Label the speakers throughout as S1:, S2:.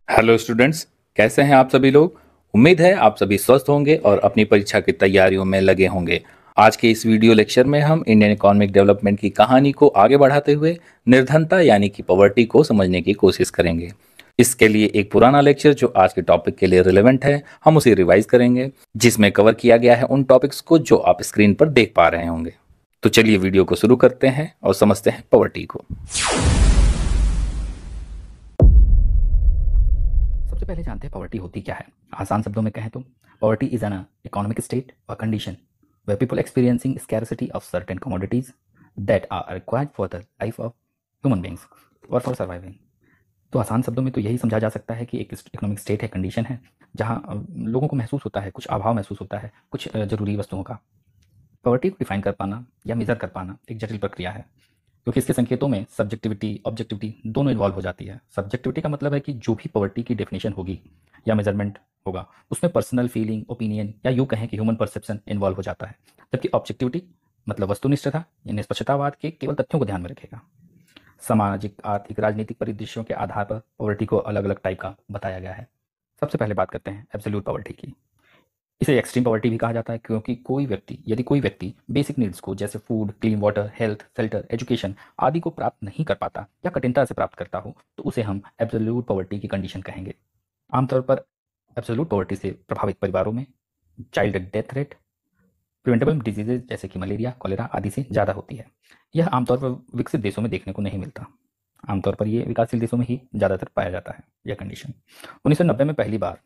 S1: Hello students, कैसे हैं आप सभी लोग। उम्मीद है आप सभी स्वस्थ होंगे और अपनी परीक्षा की तैयारियों में लगे होंगे। आज के इस वीडियो लेक्चर में हम इंडियन इकोनॉमिक डेवलपमेंट की कहानी को आगे बढ़ाते हुए निर्धनता यानी कि पॉवर्टी को समझने की कोशिश करेंगे। इसके लिए एक पुराना लेक्चर जो आज के टॉपिक के लिए रिलेवेंट है, हम उसे रिवाइज करेंगे, जिसमें कवर किया गया है उन टॉपिक्स को जो आप स्क्रीन पर देख पा रहे होंगे। तो चलिए वीडियो को शुरू करते हैं और समझते हैं पॉवर्टी को।
S2: सबसे पहले जानते हैं पॉवर्टी होती क्या है। आसान शब्दों में कहें तो poverty is an economic state और condition where people experiencing scarcity of certain commodities that are required for the life of human beings और फॉर सर्वाइविंग। तो आसान शब्दों में तो यही समझा जा सकता है कि एक इकोनॉमिक स्टेट है, कंडीशन है, जहाँ लोगों को महसूस होता है, कुछ अभाव महसूस होता है कुछ जरूरी वस्तुओं का। पॉवर्टी को डिफाइन कर पाना या मेजर कर पाना एक जटिल प्रक्रिया है, क्योंकि इसके संकेतों में सब्जेक्टिविटी ऑब्जेक्टिविटी दोनों इन्वॉल्व हो जाती है। सब्जेक्टिविटी का मतलब है कि जो भी पॉवर्टी की डेफिनेशन होगी या मेजरमेंट होगा उसमें पर्सनल फीलिंग, ओपिनियन या यूँ कहें कि ह्यूमन परसेप्शन इन्वॉल्व हो जाता है। जबकि ऑब्जेक्टिविटी मतलब वस्तुनिष्ठता या निष्पक्षतावाद के केवल तथ्यों को ध्यान में रखेगा। सामाजिक, आर्थिक, राजनीतिक परिदृश्यों के आधार पर पॉवर्टी को अलग अलग टाइप का बताया गया है। सबसे पहले बात करते हैं एब्सोल्यूट पॉवर्टी की। इसे एक्सट्रीम पॉवर्टी भी कहा जाता है, क्योंकि यदि कोई व्यक्ति बेसिक नीड्स को जैसे food, clean water, health, shelter, education आदि को प्राप्त नहीं कर पाता या कठिनता से प्राप्त करता हो तो उसे हम एब्सोल्यूट पॉवर्टी की कंडीशन कहेंगे। आमतौर पर एब्सोल्यूट पॉवर्टी से प्रभावित परिवारों में child death rate preventable diseases जैसे कि मलेरिया, कॉलेरा आदि से ज़्यादा होती है। यह आमतौर पर विकसित देशों में देखने को नहीं मिलता। आमतौर पर ये विकासशील देशों में ही ज़्यादातर पाया जाता है यह कंडीशन। 1990 में पहली बार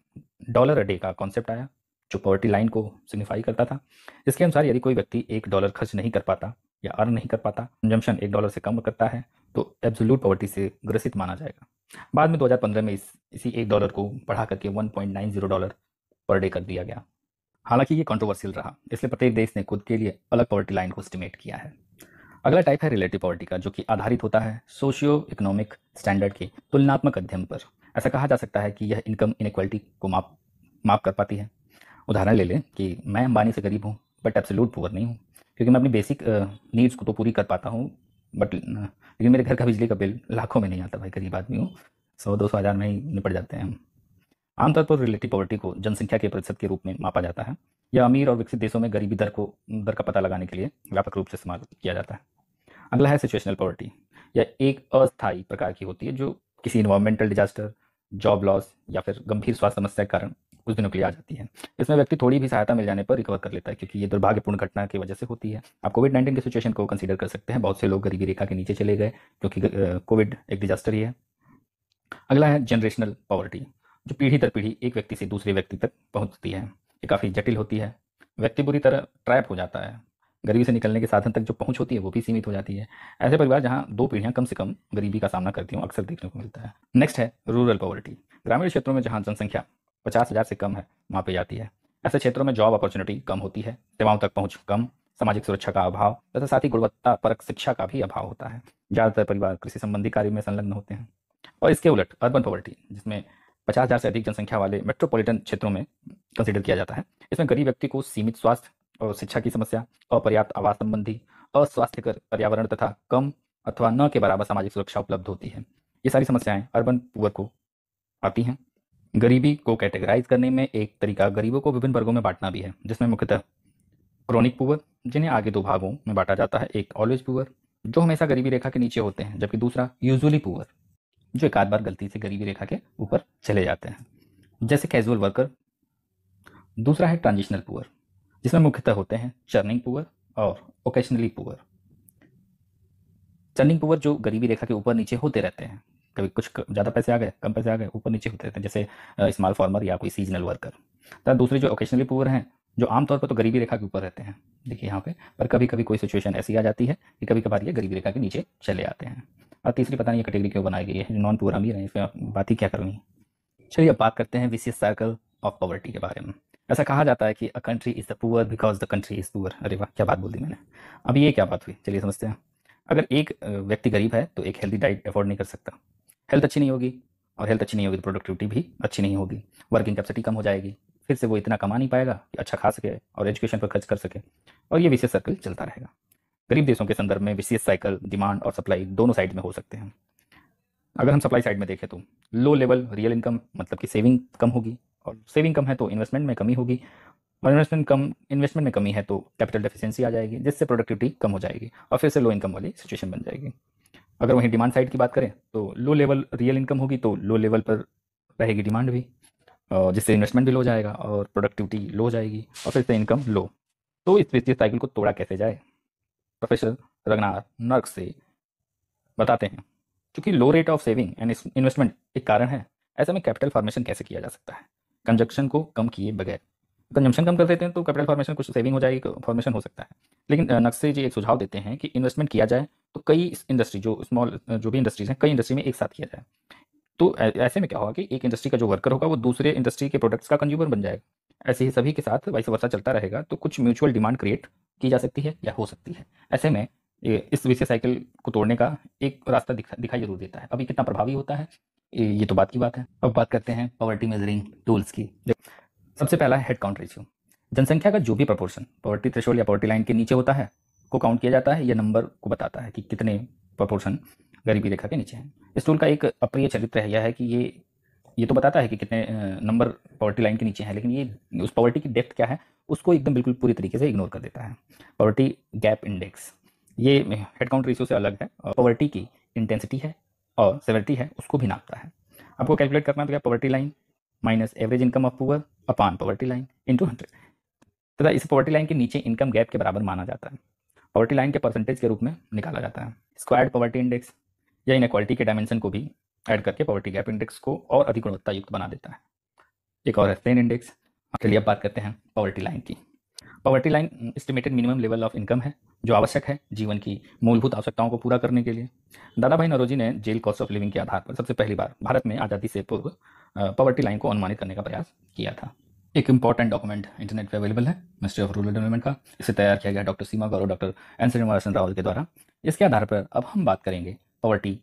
S2: डॉलर अ डे का कॉन्सेप्ट आया, जो पॉवर्टी लाइन को सिग्निफाई करता था। इसके अनुसार यदि कोई व्यक्ति $1 खर्च नहीं कर पाता या अर्न नहीं कर पाता, कंजम्पशन $1 से कम करता है, तो एब्सोल्यूट पॉवर्टी से ग्रसित माना जाएगा। बाद में 2015 में इसी $1 को बढ़ा करके $1.90 पर डे कर दिया गया। हालांकि ये कंट्रोवर्शियल रहा, इसलिए प्रत्येक देश ने खुद के लिए अलग पॉवर्टी लाइन को एस्टिमेट किया है। अगला टाइप है रिलेटिव पॉवर्टी का, जो कि आधारित होता है सोशियो इकोनॉमिक स्टैंडर्ड के तुलनात्मक अध्ययन पर। ऐसा कहा जा सकता है कि यह इनकम इनक्वालिटी को माप कर पाती है। उदाहरण ले लें कि मैं अंबानी से गरीब हूँ बट एब्सोल्यूट पुअर नहीं हूँ, क्योंकि मैं अपनी बेसिक नीड्स को तो पूरी कर पाता हूँ, बट लेकिन मेरे घर का बिजली का बिल लाखों में नहीं आता। भाई गरीब आदमी हूँ, 100-200 हज़ार में ही निपट जाते हैं हम। आमतौर पर रिलेटिव पॉवर्टी को जनसंख्या के प्रतिशत के रूप में मापा जाता है। यह अमीर और विकसित देशों में गरीबी दर का पता लगाने के लिए व्यापक रूप से इस्तेमाल किया जाता है। अगला है सिचुएशनल पॉवर्टी। यह एक अस्थायी प्रकार की होती है, जो किसी इन्वायरमेंटल डिजास्टर, जॉब लॉस या फिर गंभीर स्वास्थ्य समस्या के कारण कुछ दिनों के लिए आ जाती है। इसमें व्यक्ति थोड़ी भी सहायता मिल जाने पर रिकवर कर लेता है, क्योंकि ये दुर्भाग्यपूर्ण घटना की वजह से होती है। आप कोविड-19 की सिचुएशन को कंसीडर कर सकते हैं। बहुत से लोग गरीबी रेखा के नीचे चले गए, क्योंकि कोविड एक डिजास्टर ही है। अगला है जनरेशनल पॉवर्टी, जो पीढ़ी दर पीढ़ी एक व्यक्ति से दूसरे व्यक्ति तक पहुंचती है। ये काफ़ी जटिल होती है। व्यक्ति बुरी तरह ट्रैप हो जाता है। गरीबी से निकलने के साधन तक जो पहुंच होती है वो भी सीमित हो जाती है। ऐसे परिवार जहां 2 पीढ़ियां कम से कम गरीबी का सामना करती हों अक्सर देखने को मिलता है। नेक्स्ट है रूरल पॉवर्टी। ग्रामीण क्षेत्रों में जहां जनसंख्या 50,000 से कम है मापी जाती है। ऐसे क्षेत्रों में जॉब अपॉर्चुनिटी कम होती है, सेवाओं तक पहुंच कम, सामाजिक सुरक्षा का अभाव तथा साथ ही गुणवत्ता परक शिक्षा का भी अभाव होता है। ज़्यादातर परिवार कृषि संबंधी कार्य में संलग्न होते हैं। और इसके उलट अर्बन पॉवर्टी, जिसमें 50,000 से अधिक जनसंख्या वाले मेट्रोपॉलिटन क्षेत्रों में कंसीडर किया जाता है। इसमें गरीब व्यक्ति को सीमित स्वास्थ्य और शिक्षा की समस्या, अपर्याप्त आवास संबंधी, अस्वास्थ्यकर पर्यावरण तथा कम अथवा न के बराबर सामाजिक सुरक्षा उपलब्ध होती है। ये सारी समस्याएं अर्बन पुअर को आती हैं। गरीबी को कैटेगराइज करने में एक तरीका गरीबों को विभिन्न वर्गों में बांटना भी है, जिसमें मुख्यतः क्रोनिक पुअर, जिन्हें आगे 2 भागों में बांटा जाता है। एक ऑलवेज पुअर, जो हमेशा गरीबी रेखा के नीचे होते हैं, जबकि दूसरा यूजुअली पुअर, जो एक आध बार गलती से गरीबी रेखा के ऊपर चले जाते हैं, जैसे कैजुअल वर्कर। दूसरा है ट्रांजिशनल पुअर, जिसमें मुख्यतः होते हैं चर्निंग पुअर और ओकेशनली पुअर। चर्निंग पुअर जो गरीबी रेखा के ऊपर नीचे होते रहते हैं, कभी कुछ ज़्यादा पैसे आ गए, कम पैसे आ गए, ऊपर नीचे होते रहते हैं, जैसे स्मॉल फार्मर या कोई सीजनल वर्कर। तथा दूसरे जो ओकेशनली पुअर हैं, जो आमतौर पर तो गरीबी रेखा के ऊपर रहते हैं, देखिए यहाँ पे, पर कभी कभी कोई सिचुएशन ऐसी आ जाती है कि कभी कभार ये गरीबी रेखा के नीचे चले आते हैं। और तीसरी पता नहीं ये कैटेगरी क्यों बनाई गई है, नॉन पुअर अमीर है, इसमें बात ही क्या करनी। चलिए अब बात करते हैं विशियस सर्कल ऑफ पॉवर्टी के बारे में। ऐसा कहा जाता है कि a country is the poor because the country is poor. अरे वाह, क्या बात बोल दी मैंने। अब ये क्या बात हुई, चलिए समझते हैं। अगर एक व्यक्ति गरीब है तो एक हेल्दी डाइट अफोर्ड नहीं कर सकता। हेल्थ अच्छी नहीं होगी, और हेल्थ अच्छी नहीं होगी तो प्रोडक्टिविटी भी अच्छी नहीं होगी। वर्किंग कैपेसिटी कम हो जाएगी, फिर से वो इतना कमा नहीं पाएगा कि अच्छा खा सके और एजुकेशन पर खर्च कर सके, और ये विशियस सर्कल चलता रहेगा। गरीब देशों के संदर्भ में विशियस साइकिल डिमांड और सप्लाई दोनों साइड में हो सकते हैं। अगर हम सप्लाई साइड में देखें तो लो लेवल रियल इनकम मतलब कि सेविंग कम होगी, और सेविंग कम है तो इन्वेस्टमेंट में कमी होगी, और इन्वेस्टमेंट में कमी है तो कैपिटल डेफिशिएंसी आ जाएगी, जिससे प्रोडक्टिविटी कम हो जाएगी और फिर से लो इनकम वाली सिचुएशन बन जाएगी। अगर वहीं डिमांड साइड की बात करें तो लो लेवल रियल इनकम होगी तो लो लेवल पर रहेगी डिमांड भी, और जिससे इन्वेस्टमेंट भी लो जाएगा और प्रोडक्टिविटी लो जाएगी और फिर से इनकम लो। तो इस वित्तीय साइकिल को तोड़ा कैसे जाए, प्रोफेसर रगनार नर्क से बताते हैं। क्योंकि low rate of saving and investment एक कारण है, ऐसे में कैपिटल फॉर्मेशन कैसे किया जा सकता है कंजक्शन को कम किए बगैर। कंजम्पशन कम कर देते हैं तो कैपिटल फॉर्मेशन कुछ सेविंग हो जाएगी, फॉर्मेशन हो सकता है। लेकिन नक्शे जी एक सुझाव देते हैं कि इन्वेस्टमेंट किया जाए तो कई इंडस्ट्री जो स्मॉल जो भी इंडस्ट्रीज हैं कई इंडस्ट्री में एक साथ किया जाए। तो ऐसे में क्या होगा कि एक इंडस्ट्री का जो वर्कर होगा वो दूसरे इंडस्ट्री के प्रोडक्ट्स का कंज्यूमर बन जाएगा। ऐसे ही सभी के साथ वाइस वर्सा चलता रहेगा तो कुछ म्यूचुअल डिमांड क्रिएट की जा सकती है या हो सकती है। ऐसे में इस विषय साइकिल को तोड़ने का एक रास्ता दिखाई जरूर देता है। अभी कितना प्रभावी होता है ये तो बात की बात है। अब बात करते हैं पॉवर्टी मेजरिंग टूल्स की। सबसे पहला है हेड काउंट रेशियो। जनसंख्या का जो भी प्रपोर्शन पॉवर्टी थ्रेशोल्ड या पॉवर्टी लाइन के नीचे होता है को काउंट किया जाता है। यह नंबर को बताता है कि कितने प्रपोर्शन गरीबी रेखा के नीचे हैं। इस टूल का एक अप्रिय चरित्र यह है कि ये तो बताता है कि कितने नंबर पॉवर्टी लाइन के नीचे हैं, लेकिन ये उस पॉवर्टी की डेप्थ क्या है उसको एकदम बिल्कुल पूरी तरीके से इग्नोर कर देता है। पॉवर्टी गैप इंडेक्स ये हेड काउंट रेशियो से अलग है और पॉवर्टी की इंटेंसिटी है और सेवेरिटी है उसको भी नापता है। आपको कैलकुलेट करना है तो क्या poverty line minus average income of poor upon poverty line into 100 तथा इस पॉवर्टी लाइन के नीचे इनकम गैप के बराबर माना जाता है। पॉवर्टी लाइन के परसेंटेज के रूप में निकाला जाता है। स्क्वायर्ड पॉवर्टी इंडेक्स या इनक्वालिटी के डायमेंशन को भी ऐड करके पॉवर्टी गैप इंडेक्स को और अधिक गुणवत्ता युक्त बना देता है। एक और है स्ट्रेन इंडेक्स। चलिए अब बात करते हैं पॉवर्टी लाइन की। Poverty line estimated minimum level of income है जो आवश्यक है जीवन की मूलभूत आवश्यकताओं को पूरा करने के लिए। दादा भाई नौरोजी ने जेल कॉस्ट ऑफ लिविंग के आधार पर सबसे पहली बार भारत में आज़ादी से पूर्व पॉवर्टी लाइन को अनुमानित करने का प्रयास किया था। एक इंपॉर्टेंट डॉक्यूमेंट इंटरनेट पे अवेलेबल है मिनिस्ट्री ऑफ रूरल डेवलपमेंट का। इसे तैयार किया गया डॉक्टर सीमा गौरव डॉक्टर एन श्रीनिवासन राव के द्वारा। इसके आधार पर अब हम बात करेंगे पॉवर्टी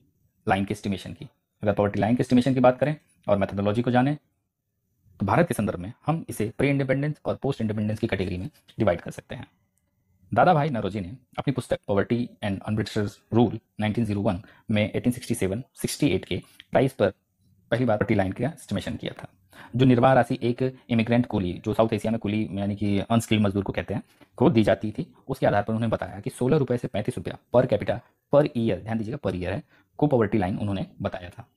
S2: लाइन के एस्टिमेशन की। अगर पॉवर्टी लाइन के एस्टिमेशन की बात करें और मेथोडोलॉजी को जाने तो भारत के संदर्भ में हम इसे प्री इंडिपेंडेंस और पोस्ट इंडिपेंडेंस की कैटेगरी में डिवाइड कर सकते हैं। दादा भाई नौरोजी ने अपनी पुस्तक पॉवर्टी एंड अनब्रिटिशर्स रूल 1901 में 1867-68 के प्राइस पर पहली बार पॉवर्टी लाइन का एस्टिमेशन किया था। जो निर्वाह राशि एक इमिग्रेंट कूली जो साउथ एशिया में कूली यानी कि अनस्किल्ड मजदूर को कहते हैं को दी जाती थी, उसके आधार पर उन्होंने बताया कि 16 रुपये से 35 रुपया पर कैपिटा पर ईयर, ध्यान दीजिएगा पर ईयर है, को पॉवर्टी लाइन उन्होंने बताया था।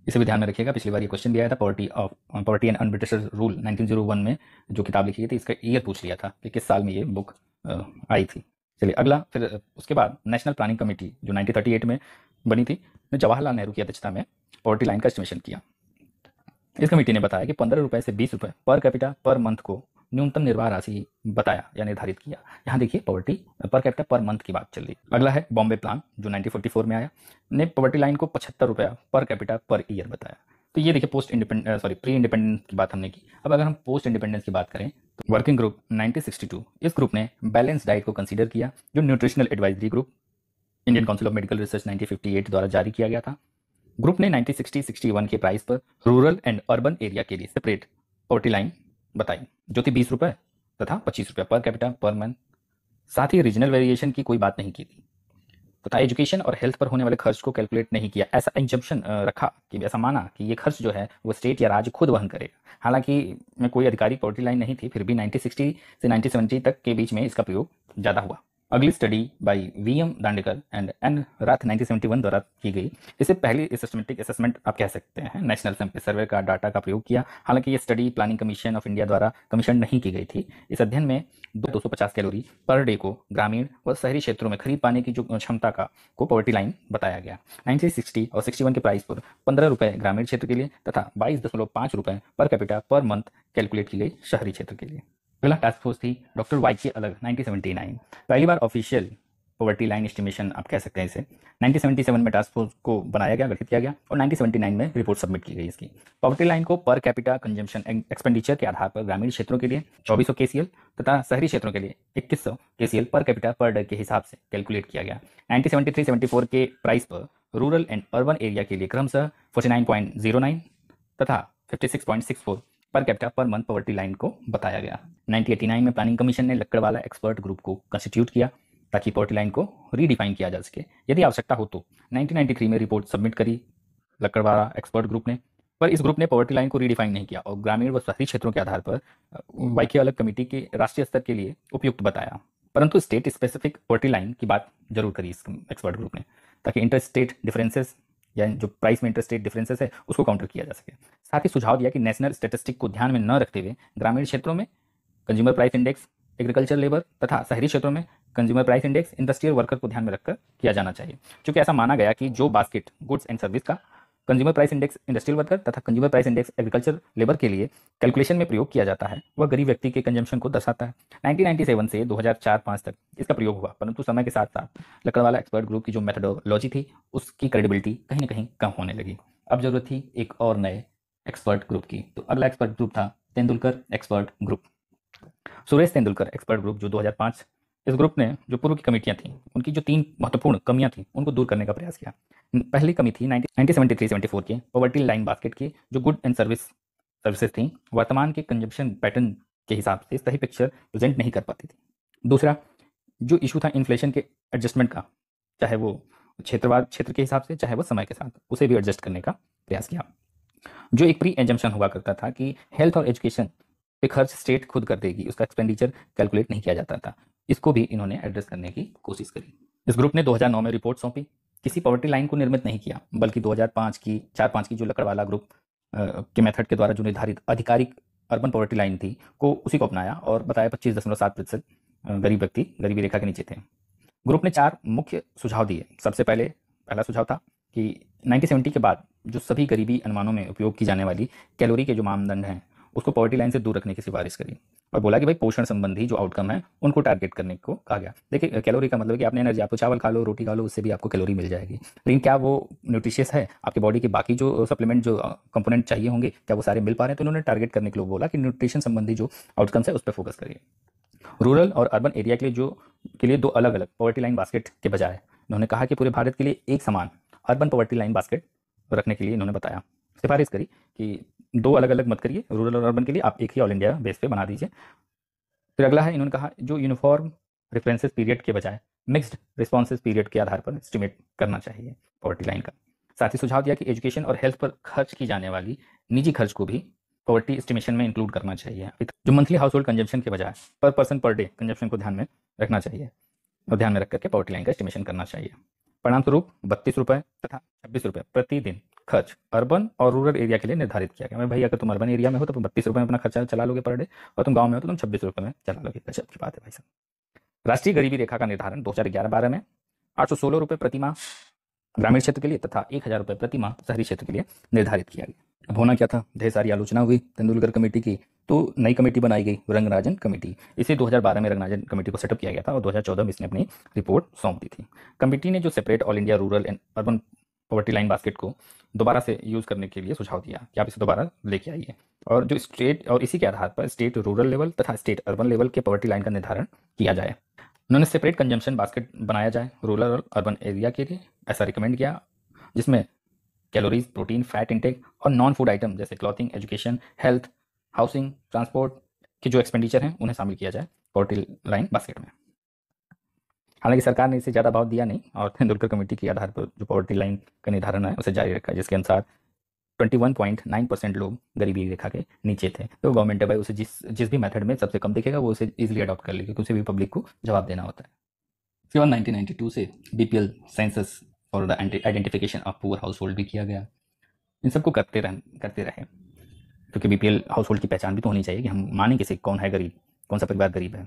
S2: इसे भी ध्यान में रखिएगा। पिछली बार ये क्वेश्चन भी आया था पॉवर्टी एंड अनब्रिटिशर्स रूल 1901 में जो किताब लिखी गई थी इसका ईयर पूछ लिया था कि किस साल में ये बुक आई थी। चलिए अगला, फिर उसके बाद नेशनल प्लानिंग कमेटी जो 1938 में बनी थी ने जवाहरलाल नेहरू की अध्यक्षता में पॉवर्टी लाइन का एस्टिमेशन किया। इस कमेटी ने बताया कि 15 रुपये से 20 रुपये पर कैपिटा पर मंथ को न्यूनतम निर्वाह राशि बताया या निर्धारित किया। यहाँ देखिए poverty per capita per month की बात चल रही। अगला है बॉम्बे प्लान जो 1944 में आया, ने पॉवर्टी लाइन को 75 रुपया पर कैपिटा पर ईयर बताया। तो ये देखिए प्री इंडिपेंडेंस की बात हमने की। अब अगर हम पोस्ट इंडिपेंडेंस की बात करें तो वर्किंग ग्रुप 1962, इस ग्रुप ने बैलेंस डाइट को कंसिडर किया जो nutritional advisory group Indian council of medical research 1958 द्वारा जारी किया गया था। ग्रुप ने 1960-61 के प्राइस पर रूरल एंड अर्बन एरिया के लिए सेपरेट पॉवर्टी लाइन बताई जो थी 20 रुपये तथा 25 रुपये पर कैपिटा पर मंथ। साथ ही रीजनल वेरिएशन की कोई बात नहीं की थी तथा एजुकेशन और हेल्थ पर होने वाले खर्च को कैलकुलेट नहीं किया। ऐसा इंजम्पशन रखा कि ऐसा माना कि ये खर्च जो है वो स्टेट या राज्य खुद वहन करेगा। हालांकि में कोई आधिकारिक पॉवर्टी लाइन नहीं थी, फिर भी 1960 से 1970 तक के बीच में इसका प्रयोग ज़्यादा हुआ। अगली study by V M Dandekar and N Rath 1971 द्वारा की गई। इससे पहले सिस्टमेटिक असेसमेंट आप कह सकते हैं नेशनल सैंपल सर्वे का डाटा का प्रयोग किया। हालांकि ये study planning commission of India द्वारा कमीशन नहीं की गई थी। इस अध्ययन में 250 कैलोरी पर डे को ग्रामीण व शहरी क्षेत्रों में खरीद पाने की जो क्षमता का को पॉवर्टी लाइन बताया गया। 1960 और 61 के प्राइस पर 15 रुपये ग्रामीण क्षेत्र के लिए तथा 22.5 रुपये per capita per month calculate की गई शहरी क्षेत्र के लिए। अगला टास्क फोर्स थी डॉक्टर वाई के अलग 1979। पहली बार ऑफिशियल पॉवर्टी लाइन एस्टिमेशन आप कह सकते हैं इसे 1977 में टास्क फोर्स को बनाया गया, गठित किया गया और 1979 में रिपोर्ट सबमिट की गई। इसकी पॉवर्टी लाइन को पर कैपिटा कंजम्पशन एक्सपेंडिचर के आधार पर ग्रामीण क्षेत्रों के लिए 2400 केसीएल तथा शहरी क्षेत्रों के लिए 2100 KCL per capita per day के हिसाब से कैलकुलेट किया गया। 1973-74 के प्राइस पर रूरल एंड अर्बन एरिया के लिए क्रमशः 49.09 तथा 56.64 per capita per month poverty line को बताया गया। 1989 में प्लानिंग कमीशन ने लक्कड़वाला एक्सपर्ट ग्रुप को कंस्टिट्यूट किया ताकि पॉवर्टी लाइन को रीडिफाइन किया जा सके। यदि आवश्यकता हो तो 1993 में रिपोर्ट सबमिट करी लकड़वाला एक्सपर्ट ग्रुप ने, पर इस ग्रुप ने पॉवर्टी लाइन को रीडिफाइन नहीं किया और ग्रामीण व शहरी क्षेत्रों के आधार पर वाई के अलग कमेटी के राष्ट्रीय स्तर के लिए उपयुक्त बताया। परंतु स्टेट स्पेसिफिक पॉवर्टी लाइन की बात जरूर करी इस एक्सपर्ट ग्रुप ने, ताकि इंटर स्टेट डिफरेंसेस या जो प्राइस में इंटर स्टेट डिफरेंसेस है उसको काउंटर किया जा सके। साथ ही सुझाव दिया कि नेशनल स्टेटिस्टिक को ध्यान में न रखते हुए ग्रामीण क्षेत्रों में consumer price index agriculture labour तथा शहरी क्षेत्रों में consumer price index industrial worker को ध्यान में रखकर किया जाना चाहिए। क्योंकि ऐसा माना गया कि जो बास्केट गुड्स एंड सर्विस का consumer price index industrial worker तथा consumer price index agriculture labour के लिए कैलकुलेशन में प्रयोग किया जाता है वह गरीब व्यक्ति के कंजम्पशन को दर्शाता है। 1997 से 2004-5 तक इसका प्रयोग हुआ, परंतु समय के साथ साथ लकड़वाला एक्सपर्ट ग्रुप की जो मेथडोलॉजी थी उसकी क्रेडिबिलिटी कहीं ना कहीं कम होने लगी। अब जरूरत थी एक और नए एक्सपर्ट ग्रुप की। तो अगला एक्सपर्ट ग्रुप था Tendulkar expert group. Suresh Tendulkar expert group जो 2005, इस ग्रुप ने जो पूर्व की कमेटियां थी उनकी जो 3 महत्वपूर्ण कमियां थी उनको दूर करने का प्रयास किया। पहली कमी थी 1973-74 के पॉवर्टी लाइन बास्केट की जो गुड एंड सर्विसेज थी वर्तमान के कंजम्पशन पैटर्न के हिसाब से सही पिक्चर प्रेजेंट नहीं कर पाती थी। दूसरा जो इशू था इन्फ्लेशन के एडजस्टमेंट का, चाहे वो क्षेत्र के हिसाब से चाहे वो समय के साथ, उसे भी एडजस्ट करने का प्रयास किया। जो एक प्री एजम्पशन हुआ करता था कि हेल्थ और एजुकेशन पे खर्च स्टेट खुद कर देगी, उसका एक्सपेंडिचर कैलकुलेट नहीं किया जाता था, इसको भी इन्होंने एड्रेस करने की कोशिश करी। इस ग्रुप ने 2009 में रिपोर्ट सौंपी। किसी पॉवर्टी लाइन को निर्मित नहीं किया, बल्कि 2005 की 4-5 की जो लकड़वाला ग्रुप के मेथड के द्वारा जो निर्धारित आधिकारिक अर्बन पॉवर्टी लाइन थी को उसी को अपनाया और बताया 25.7% गरीब व्यक्ति गरीबी रेखा के नीचे थे। ग्रुप ने 4 मुख्य सुझाव दिए। सबसे पहला सुझाव था कि 1970 के बाद जो सभी गरीबी अनुमानों में उपयोग की जाने वाली कैलोरी के जो मानदंड हैं उसको पॉवर्टी लाइन से दूर रखने की सिफारिश करी और बोला कि भाई पोषण संबंधी जो आउटकम है उनको टारगेट करने को कहा गया। देखिए कैलोरी का मतलब कि आपने एनर्जी, आपको चावल खा लो, रोटी खा लो, उससे भी आपको कैलोरी मिल जाएगी, लेकिन क्या वो न्यूट्रिशियस है? आपके बॉडी के बाकी जो सप्लीमेंट जो कंपोनेंट चाहिए होंगे क्या वो सारे मिल पा रहे हैं? तो उन्होंने टारगेट करने के लिए बोला कि न्यूट्रिशन संबंधी जो आउटकम्स है उस पर फोकस करिए। रूरल और अर्बन एरिया के लिए 2 अलग अलग पॉवर्टी लाइन बास्केट के बजाय उन्होंने कहा कि पूरे भारत के लिए एक समान अर्बन पॉवर्टी लाइन बास्केट रखने के लिए इन्होंने बताया, सिफारिश करी कि 2 अलग अलग मत करिए, रूरल और अर्बन के लिए आप एक ही ऑल इंडिया बेस पे बना दीजिए। फिर अगला है, इन्होंने कहा जो यूनिफॉर्म रेफरेंसेस पीरियड के बजाय मिक्स्ड रिस्पॉन्सेज पीरियड के आधार पर एस्टिमेट करना चाहिए पॉवर्टी लाइन का। साथ ही सुझाव दिया कि एजुकेशन और हेल्थ पर खर्च की जाने वाली निजी खर्च को भी पॉवर्टी एस्टिमेशन में इंक्लूड करना चाहिए। जो मंथली हाउस होल्ड कंजम्पशन के बजाय पर पर्सन पर डे कंजम्पशन को ध्यान में रखना चाहिए और ध्यान में रख करके पॉवर्टी लाइन का एस्टिमेशन करना चाहिए। परिणाम स्वरूप 32 रुपये तथा 26 रुपये प्रतिदिन खर्च अर्बन और रूरल एरिया के लिए निर्धारित किया गया। भाई अगर तुम अर्बन एरिया में हो तो तुम 32 रुपये में अपना खर्चा चला लोगे पर डे, और तुम गांव में हो तो तुम 26 रुपये में चला लोगे। गजब की बात है भाई साहब। राष्ट्रीय गरीबी रेखा का निर्धारण 2011-12 में 816 रुपये प्रति माह ग्रामीण क्षेत्र के लिए तथा 1000 रुपये प्रति माह शहरी क्षेत्र के लिए निर्धारित किया गया। अब होना क्या था, ढेर सारी आलोचना हुई तेंदुलकर कमेटी की, तो नई कमेटी बनाई गई रंगराजन कमेटी। इसे 2012 में रंगराजन कमेटी को सेटअप किया गया था और 2014 में इसने अपनी रिपोर्ट सौंप दी थी। कमेटी ने जो separate all India rural and urban poverty line basket को दोबारा से यूज़ करने के लिए सुझाव दिया कि आप इसे दोबारा लेके आइए और जो स्टेट और इसी के आधार पर स्टेट रूरल लेवल तथा स्टेट अर्बन लेवल के पॉवर्टी लाइन का निर्धारण किया जाए। उन्होंने सेपरेट कंजम्पशन बास्केट बनाया जाए रूरल और अर्बन एरिया के लिए, ऐसा रिकमेंड किया, जिसमें कैलोरीज, प्रोटीन, फैट इंटेक और नॉन फूड आइटम जैसे clothing, education, health, housing, transport के जो एक्सपेंडिचर हैं उन्हें शामिल किया जाए पॉवर्टी लाइन बास्केट में। हालांकि सरकार ने इसे ज़्यादा भाव दिया नहीं और तेंदुलकर कमेटी के आधार पर जो पॉवर्टी लाइन का निर्धारण है उसे जारी रखा, जिसके अनुसार 21.9% लोग गरीबी रेखा के नीचे थे। तो गवर्नमेंट है भाई उसे जिस भी मेथड में सबसे कम दिखेगा वो उसे इजीली अडॉप्ट कर लेगी, क्योंकि उसे भी पब्लिक को जवाब देना होता है। इसके बाद 1992 से बीपीएल सेंसस और the identification of poor house hold भी किया गया। इन सबको करते रहे, क्योंकि बीपीएल हाउस होल्ड की पहचान भी तो होनी चाहिए कि हम माने किसे कौन है गरीब, कौन सा परिवार गरीब है।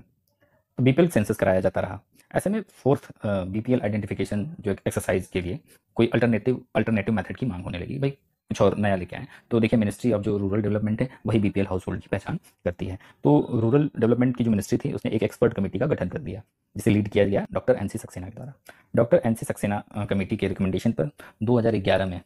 S2: तो बीपीएल सेंसस कराया जाता रहा। ऐसे में 4th बीपीएल आइडेंटिफिकेशन जो एक एक्सरसाइज के लिए कोई अल्टरनेटिव मेथड की मांग होने लगी, भाई कुछ और नया लेके आए। तो देखिए मिनिस्ट्री ऑफ जो रूरल डेवलपमेंट है वही बीपीएल हाउस होल्ड की पहचान करती है। तो रूरल डेवलपमेंट की जो मिनिस्ट्री थी उसने एक एक्सपर्ट कमेटी का गठन कर दिया, जिसे लीड किया गया डॉक्टर एनसी सक्सेना के द्वारा। डॉक्टर एनसी सक्सेना कमेटी के रिकमेंडेशन पर 2011 में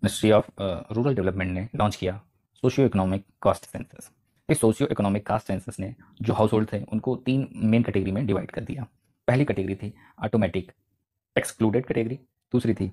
S2: मिनिस्ट्री ऑफ रूरल डेवलपमेंट ने लॉन्च किया सोशियो इकोनॉमिक कास्ट सेंसस। इस सोशियो इकोनॉमिक कास्ट सेंसस ने जो हाउस होल्ड थे उनको 3 मेन कैटेगरी में डिवाइड कर दिया। पहली कैटेगरी थी ऑटोमेटिक एक्सक्लूडेड कैटेगरी, दूसरी थी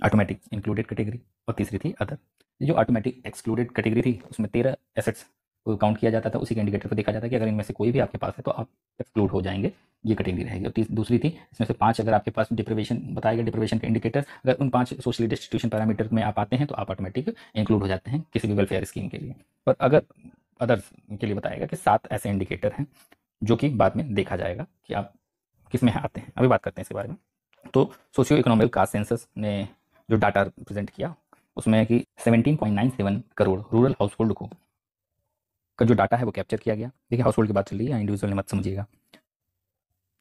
S2: ऑटोमेटिक इंक्लूडेड कैटेगरी और तीसरी थी अदर। जो ऑटोमेटिक एक्सक्लूडेड कैटेगरी थी उसमें 13 एसेट्स को काउंट किया जाता था, उसी के इंडिकेटर को देखा जाता है कि अगर इनमें से कोई भी आपके पास है तो आप एक्सक्लूड हो जाएंगे, ये कैटेगरी रहेगी। और दूसरी थी, इसमें से 5 अगर आपके पास डिप्रिवेशन बताया गया, डिप्रिवेशन के इंडिकेटर, अगर उन 5 सोशली डिस्ट्रीब्यूशन पैरामीटर में आप आते हैं तो आप ऑटोमेटिक इंक्लूड हो जाते हैं किसी भी वेलफेयर स्कीम के लिए। पर अगर अदर्स के लिए बताएगा कि 7 ऐसे इंडिकेटर हैं जो कि बाद में देखा जाएगा कि आप किस में आते हैं। अभी बात करते हैं इसके बारे में। तो सोशियो इकोनॉमिक कास्ट सेंसस ने जो डाटा प्रेजेंट किया उसमें है कि 17.97 करोड़ रूरल हाउसहोल्ड को का जो डाटा है वो कैप्चर किया गया। देखिए हाउसहोल्ड की बात चल रही है, इंडिविजुअल मत समझिएगा।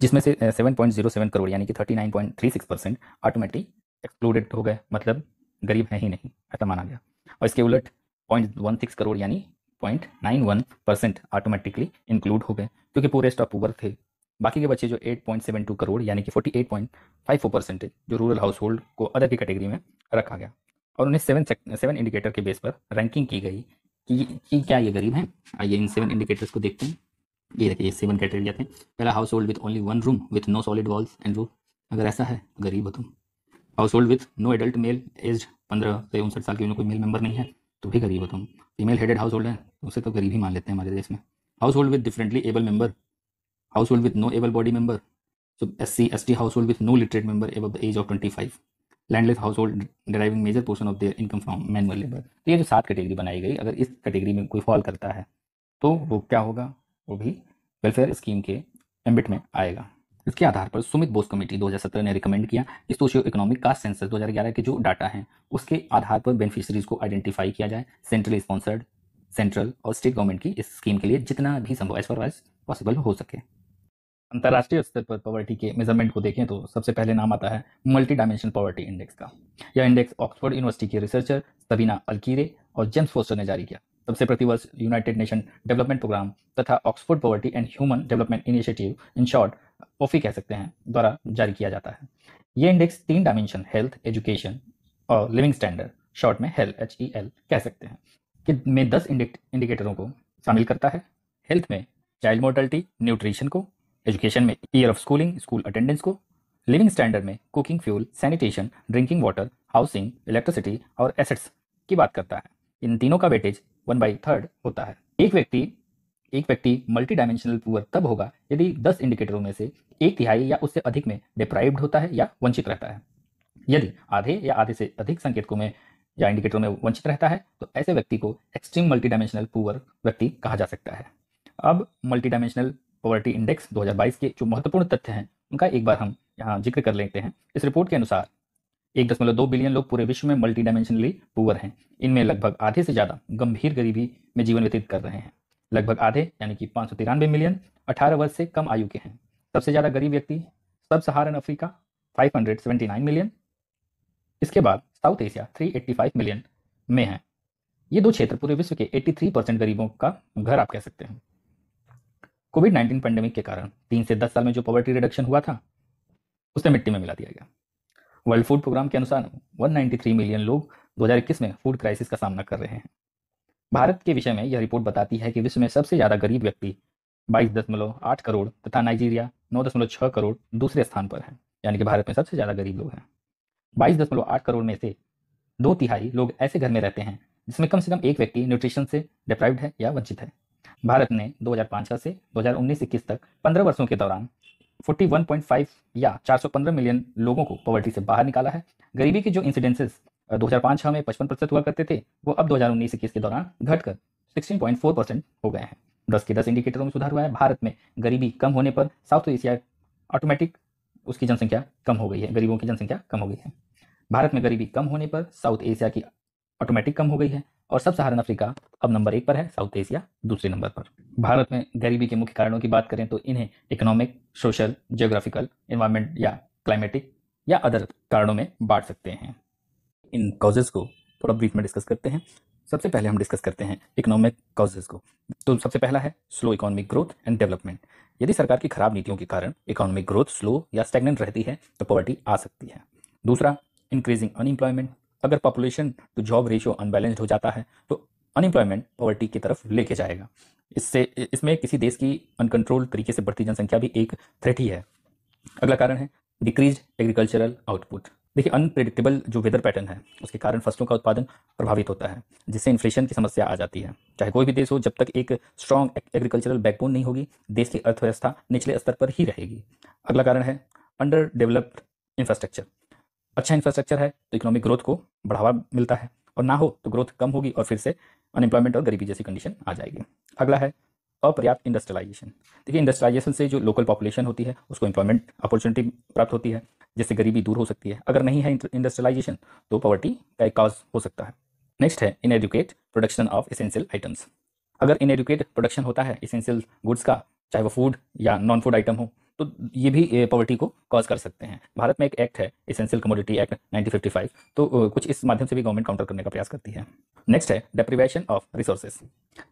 S2: जिसमें से 7.07 करोड़ यानी कि 39.36% ऑटोमेटिक एक्सक्लूडेड हो गए, मतलब गरीब है ही नहीं, ऐसा माना गया। और इसके उलट 0.16 करोड़ यानी 0.91% ऑटोमेटिकली इंक्लूड हो गए, क्योंकि पूरे रेस्ट ऑफ पुअर थे। बाकी के बच्चे जो 8.72 करोड़ यानी कि 48.54% जो रूरल हाउसहोल्ड को अदर की कैटेगरी में रखा गया, और उन्हें 7 इंडिकेटर के बेस पर रैंकिंग की गई कि क्या ये गरीब हैं। आइए इन 7 इंडिकेटर्स को देखते हैं। ये देखिए, ये 7 क्राइटेरिया थे। पहला, household with only 1 room with no solid walls and roof, अगर ऐसा है तो गरीब हो तुम। Household with no adult male age 15 से 59 साल की कोई मेल मेंबर नहीं है तो भी गरीब हो तुम। फीमेल हेडेड हाउस होल्ड है तो उसे तो गरीब ही मान लेते हैं हमारे देश में। Household with differently able member, household with no able body member, so SC/ST household with no literate member above the age of 25, landless household deriving major portion of their income from manual labor। तो ये जो 7 category बनाई गई, अगर इस category में कोई fall करता है तो वो क्या होगा, वो भी वेलफेयर स्कीम के एम्बिट में आएगा। इसके आधार पर सुमित बोस कमेटी 2017 ने रिकमेंड किया कि सोशियो इकोनॉमिक कास्ट सेंसस 2011 के जो डाटा हैं उसके आधार पर बेनिफिशरीज को आइडेंटिफाई किया जाए, सेंट्रली स्पॉन्सर्ड, सेंट्रल और स्टेट गवर्नमेंट की इस स्कीम के लिए जितना भी संभव एज फार एज पॉसिबल हो सके। अंतर्राष्ट्रीय स्तर पर पॉवर्टी के मेजरमेंट को देखें तो सबसे पहले नाम आता है मल्टी डायमेंशनल पॉवर्टी इंडेक्स का। यह इंडेक्स ऑक्सफोर्ड यूनिवर्सिटी के रिसर्चर सबीना अलकीरे और जेम्स फोस्टर ने जारी किया। सबसे प्रतिवर्ष यूनाइटेड नेशन डेवलपमेंट प्रोग्राम तथा Oxford Poverty and Human Development Initiative, in short OPHI कह सकते हैं, द्वारा जारी किया जाता है। ये इंडेक्स 3 डायमेंशन हेल्थ, एजुकेशन और लिविंग स्टैंडर्ड, शॉर्ट में HEL कह सकते हैं, कि में 10 इंडिकेटरों को शामिल करता है। हेल्थ में चाइल्ड मोर्टलिटी, न्यूट्रिशन को, एजुकेशन में year of schooling, school attendance को, लिविंग स्टैंडर्ड में cooking fuel, sanitation, drinking water, housing, electricity और एसेट्स की बात करता है। इन तीनों का वेटेज 1/3 होता है। एक व्यक्ति मल्टी डायमेंशनल पुअर तब होगा यदि 10 इंडिकेटरों में से 1/3 या उससे अधिक में डिप्राइव्ड होता है या वंचित रहता है। यदि आधे या आधे से अधिक संकेतकों में या इंडिकेटरों में वंचित रहता है तो ऐसे व्यक्ति को एक्सट्रीम मल्टी डायमेंशनल पुअर व्यक्ति कहा जा सकता है। अब मल्टी डायमेंशनल पॉवर्टी इंडेक्स 2022 के जो महत्वपूर्ण तथ्य हैं उनका एक बार हम यहाँ जिक्र कर लेते हैं। इस रिपोर्ट के अनुसार 1.2 बिलियन लोग पूरे विश्व में मल्टी डायमेंशनली पुअर हैं। इनमें लगभग आधे से ज़्यादा गंभीर गरीबी में जीवन व्यतीत कर रहे हैं। लगभग आधे यानी कि 593 मिलियन 18 वर्ष से कम आयु के हैं। सबसे ज़्यादा गरीब व्यक्ति सब सहारन अफ्रीका 579 मिलियन, इसके बाद साउथ एशिया 385 मिलियन में है। ये दो क्षेत्र पूरे विश्व के 83% गरीबों का घर आप कह सकते हैं। कोविड-19 पेंडेमिक के कारण 3 से 10 साल में जो पॉवर्टी रिडक्शन हुआ था उसे मिट्टी में मिला दिया गया। वर्ल्ड फूड प्रोग्राम के अनुसार 193 मिलियन लोग 2021 में फूड क्राइसिस का सामना कर रहे हैं। भारत के विषय में यह रिपोर्ट बताती है कि विश्व में सबसे ज़्यादा गरीब व्यक्ति 22.8 करोड़ तथा नाइजीरिया 9.6 करोड़ दूसरे स्थान पर है, यानी कि भारत में सबसे ज़्यादा गरीब लोग हैं। 22.8 करोड़ में से 2/3 लोग ऐसे घर में रहते हैं जिसमें कम से कम एक व्यक्ति न्यूट्रिशन से डिप्राइव्ड है या वंचित है। भारत ने 2005 से 2019-21 तक 15 वर्षों के दौरान 41.5 या 415 मिलियन लोगों को पॉवर्टी से बाहर निकाला है। गरीबी के जो इंसिडेंसेस 2005-06 में 55% हुआ करते थे वो अब 2019-21 के दौरान घटकर 16.4% हो गए हैं। 10 के 10 इंडिकेटरों में सुधार हुआ है। भारत में गरीबी कम होने पर साउथ एशिया ऑटोमेटिक उसकी जनसंख्या कम हो गई है, गरीबों की जनसंख्या कम हो गई है। भारत में गरीबी कम होने पर साउथ एशिया की ऑटोमेटिक कम हो गई है और सब सहारन अफ्रीका अब नंबर 1 पर है, साउथ एशिया दूसरे नंबर पर। भारत में गरीबी के मुख्य कारणों की बात करें तो इन्हें इकोनॉमिक, सोशल, जियोग्राफिकल, एनवायरमेंट या क्लाइमेटिक या अदर कारणों में बांट सकते हैं। इन कॉजेज को थोड़ा ब्रीफ में डिस्कस करते हैं। सबसे पहले हम डिस्कस करते हैं इकोनॉमिक कॉजेज को। तो सबसे पहला है slow economic growth and development. यदि सरकार की खराब नीतियों के कारण इकोनॉमिक ग्रोथ स्लो या स्टैग्नेंट रहती है तो पॉवर्टी आ सकती है। दूसरा, इंक्रीजिंग अनएम्प्लॉयमेंट। अगर population to job ratio unbalanced हो जाता है तो अनएम्प्लॉयमेंट पॉवर्टी की तरफ लेके जाएगा। इसमें किसी देश की अनकंट्रोल तरीके से बढ़ती जनसंख्या भी एक थ्रेट ही है। अगला कारण है डिक्रीज एग्रीकल्चरल आउटपुट। देखिए, अनप्रेडिक्टेबल जो वेदर पैटर्न है उसके कारण फसलों का उत्पादन प्रभावित होता है, जिससे इन्फ्लेशन की समस्या आ जाती है। चाहे कोई भी देश हो, जब तक एक स्ट्रॉन्ग एग्रीकल्चरल बैकबोन नहीं होगी, देश की अर्थव्यवस्था निचले स्तर पर ही रहेगी। अगला कारण है अंडर डेवलप्ड इंफ्रास्ट्रक्चर। अच्छा इंफ्रास्ट्रक्चर है तो इकोनॉमिक ग्रोथ को बढ़ावा मिलता है, और ना हो तो ग्रोथ कम होगी और फिर से अनएम्प्लॉयमेंट और गरीबी जैसी कंडीशन आ जाएगी। अगला है अपर्याप्त इंडस्ट्रियलाइजेशन। देखिए, इंडस्ट्रियलाइजेशन से जो लोकल पॉपुलेशन होती है उसको एम्प्लॉयमेंट अपॉर्चुनिटी प्राप्त होती है, जिससे गरीबी दूर हो सकती है। अगर नहीं है इंडस्ट्रियलाइजेशन तो पॉवर्टी का एक कॉज हो सकता है। नेक्स्ट है inadequate production of essential items. अगर इनएडुकेट प्रोडक्शन होता है एसेंशियल गुड्स का, चाहे वो फूड या नॉन फूड आइटम हो, तो ये भी पॉवर्टी को कॉज कर सकते हैं। भारत में एक एक्ट है एसेंशियल कमोडिटी एक्ट 1955, तो कुछ इस माध्यम से भी गवर्नमेंट काउंटर करने का प्रयास करती है। नेक्स्ट है डेप्रिवेशन ऑफ रिसोर्सेज।